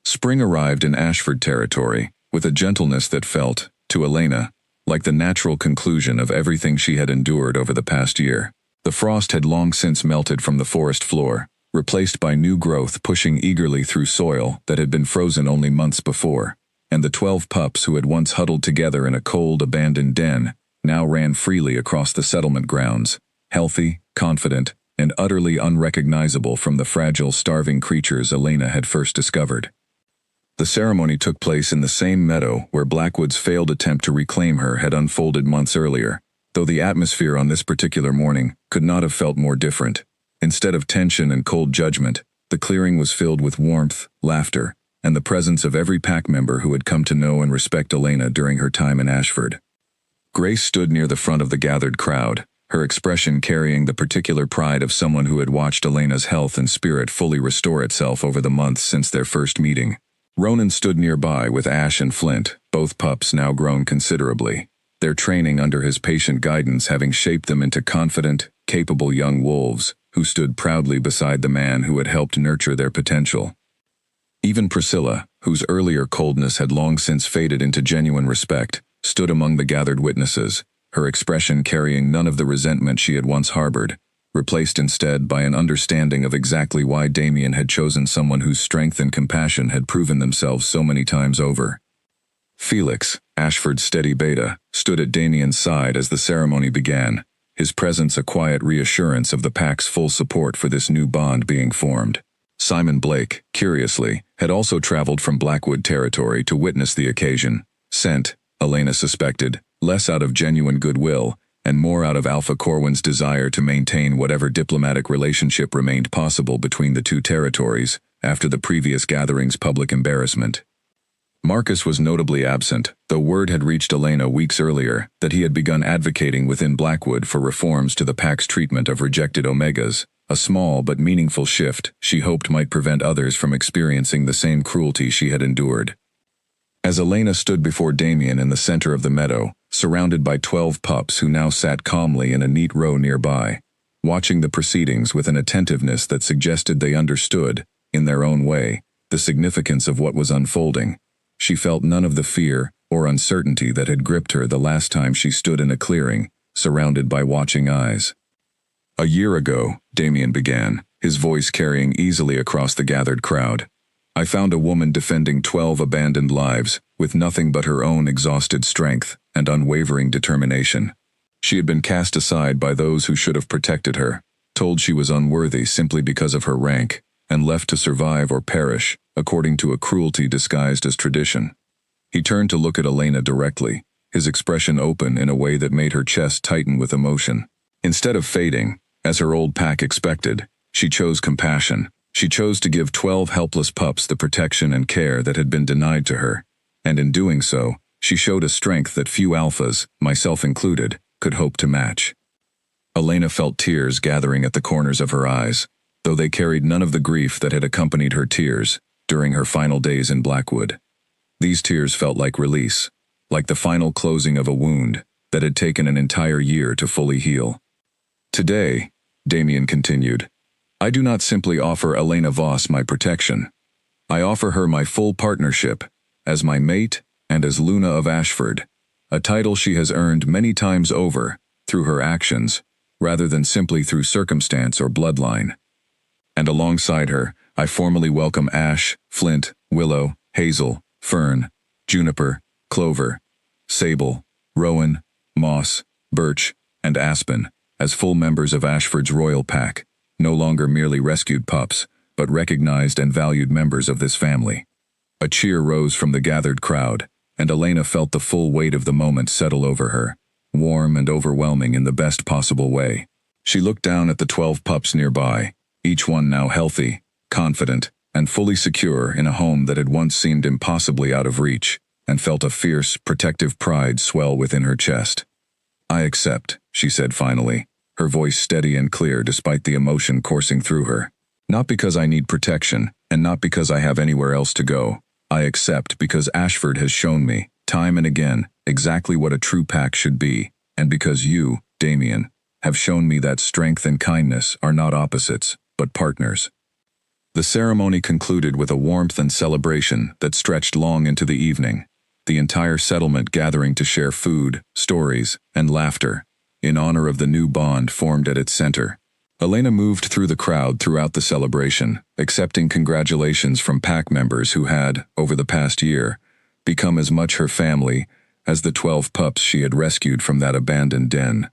Spring arrived in Ashford territory, with a gentleness that felt, to Elena, like the natural conclusion of everything she had endured over the past year. The frost had long since melted from the forest floor, replaced by new growth pushing eagerly through soil that had been frozen only months before, and the 12 pups who had once huddled together in a cold, abandoned den now ran freely across the settlement grounds, healthy, confident, and utterly unrecognizable from the fragile, starving creatures Elena had first discovered. The ceremony took place in the same meadow where Blackwood's failed attempt to reclaim her had unfolded months earlier, though the atmosphere on this particular morning could not have felt more different. Instead of tension and cold judgment, the clearing was filled with warmth, laughter, and the presence of every pack member who had come to know and respect Elena during her time in Ashford. Grace stood near the front of the gathered crowd, her expression carrying the particular pride of someone who had watched Elena's health and spirit fully restore itself over the months since their first meeting. Ronan stood nearby with Ash and Flint, both pups now grown considerably, their training under his patient guidance having shaped them into confident, capable young wolves who stood proudly beside the man who had helped nurture their potential. Even Priscilla, whose earlier coldness had long since faded into genuine respect, stood among the gathered witnesses, her expression carrying none of the resentment she had once harbored, replaced instead by an understanding of exactly why Damien had chosen someone whose strength and compassion had proven themselves so many times over. Felix, Ashford's steady beta, stood at Damien's side as the ceremony began, his presence a quiet reassurance of the pack's full support for this new bond being formed. Simon Blake, curiously, had also traveled from Blackwood territory to witness the occasion, sent, Elena suspected, less out of genuine goodwill and more out of Alpha Corwin's desire to maintain whatever diplomatic relationship remained possible between the two territories after the previous gathering's public embarrassment. Marcus was notably absent, though word had reached Elena weeks earlier that he had begun advocating within Blackwood for reforms to the pack's treatment of rejected Omegas, a small but meaningful shift she hoped might prevent others from experiencing the same cruelty she had endured. As Elena stood before Damien in the center of the meadow, surrounded by 12 pups who now sat calmly in a neat row nearby, watching the proceedings with an attentiveness that suggested they understood, in their own way, the significance of what was unfolding, she felt none of the fear or uncertainty that had gripped her the last time she stood in a clearing, surrounded by watching eyes. "A year ago," Damien began, his voice carrying easily across the gathered crowd, "I found a woman defending 12 abandoned lives, with nothing but her own exhausted strength and unwavering determination. She had been cast aside by those who should have protected her, told she was unworthy simply because of her rank, and left to survive or perish, according to a cruelty disguised as tradition." He turned to look at Elena directly, his expression open in a way that made her chest tighten with emotion. Instead of fading, as her old pack expected, she chose compassion. She chose to give 12 helpless pups the protection and care that had been denied to her, and in doing so, she showed a strength that few alphas, myself included, could hope to match. Elena felt tears gathering at the corners of her eyes, though they carried none of the grief that had accompanied her tears during her final days in Blackwood. These tears felt like release, like the final closing of a wound that had taken an entire year to fully heal. "Today," Damien continued, "I do not simply offer Elena Voss my protection. I offer her my full partnership, as my mate and as Luna of Ashford, a title she has earned many times over through her actions, rather than simply through circumstance or bloodline. And alongside her, I formally welcome Ash, Flint, Willow, Hazel, Fern, Juniper, Clover, Sable, Rowan, Moss, Birch, and Aspen, as full members of Ashford's royal pack, no longer merely rescued pups, but recognized and valued members of this family." A cheer rose from the gathered crowd, and Elena felt the full weight of the moment settle over her, warm and overwhelming in the best possible way. She looked down at the 12 pups nearby, each one now healthy, confident, and fully secure in a home that had once seemed impossibly out of reach, and felt a fierce, protective pride swell within her chest. "I accept," she said finally, her voice steady and clear despite the emotion coursing through her. "Not because I need protection, and not because I have anywhere else to go. I accept because Ashford has shown me, time and again, exactly what a true pack should be, and because you, Damien, have shown me that strength and kindness are not opposites, but partners." The ceremony concluded with a warmth and celebration that stretched long into the evening, the entire settlement gathering to share food, stories, and laughter, in honor of the new bond formed at its center. Elena moved through the crowd throughout the celebration, accepting congratulations from pack members who had, over the past year, become as much her family as the 12 pups she had rescued from that abandoned den.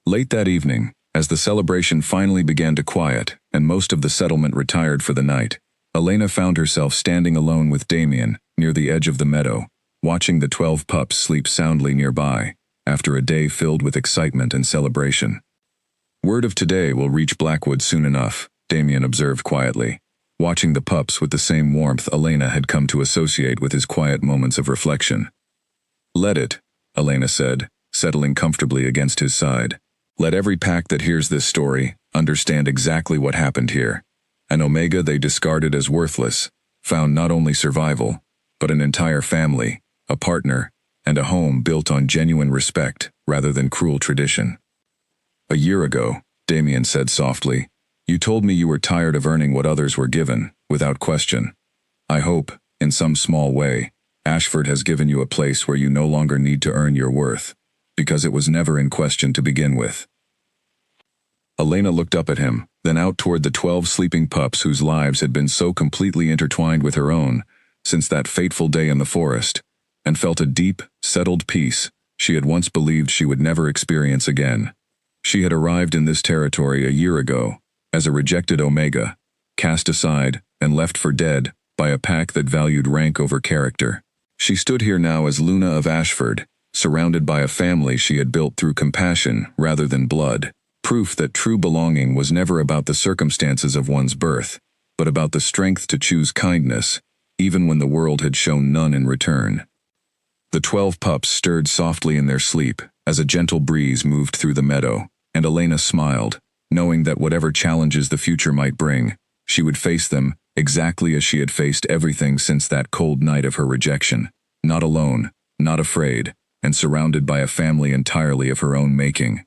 Late that evening, as the celebration finally began to quiet and most of the settlement retired for the night, Elena found herself standing alone with Damien near the edge of the meadow, watching the 12 pups sleep soundly nearby, after a day filled with excitement and celebration. "Word of today will reach Blackwood soon enough," Damien observed quietly, watching the pups with the same warmth Elena had come to associate with his quiet moments of reflection. "Let it," Elena said, settling comfortably against his side. Let every pack that hears this story understand exactly what happened here. An Omega they discarded as worthless found not only survival, but an entire family, a partner, and a home built on genuine respect rather than cruel tradition. A year ago, Damien said softly, you told me you were tired of earning what others were given, without question. I hope, in some small way, Ashford has given you a place where you no longer need to earn your worth, because it was never in question to begin with. Elena looked up at him, then out toward the 12 sleeping pups whose lives had been so completely intertwined with her own since that fateful day in the forest, and felt a deep, settled peace she had once believed she would never experience again. She had arrived in this territory a year ago, as a rejected Omega, cast aside and left for dead by a pack that valued rank over character. She stood here now as Luna of Ashford, surrounded by a family she had built through compassion rather than blood, proof that true belonging was never about the circumstances of one's birth, but about the strength to choose kindness, even when the world had shown none in return. The 12 pups stirred softly in their sleep as a gentle breeze moved through the meadow, and Elena smiled, knowing that whatever challenges the future might bring, she would face them exactly as she had faced everything since that cold night of her rejection, not alone, not afraid, and surrounded by a family entirely of her own making.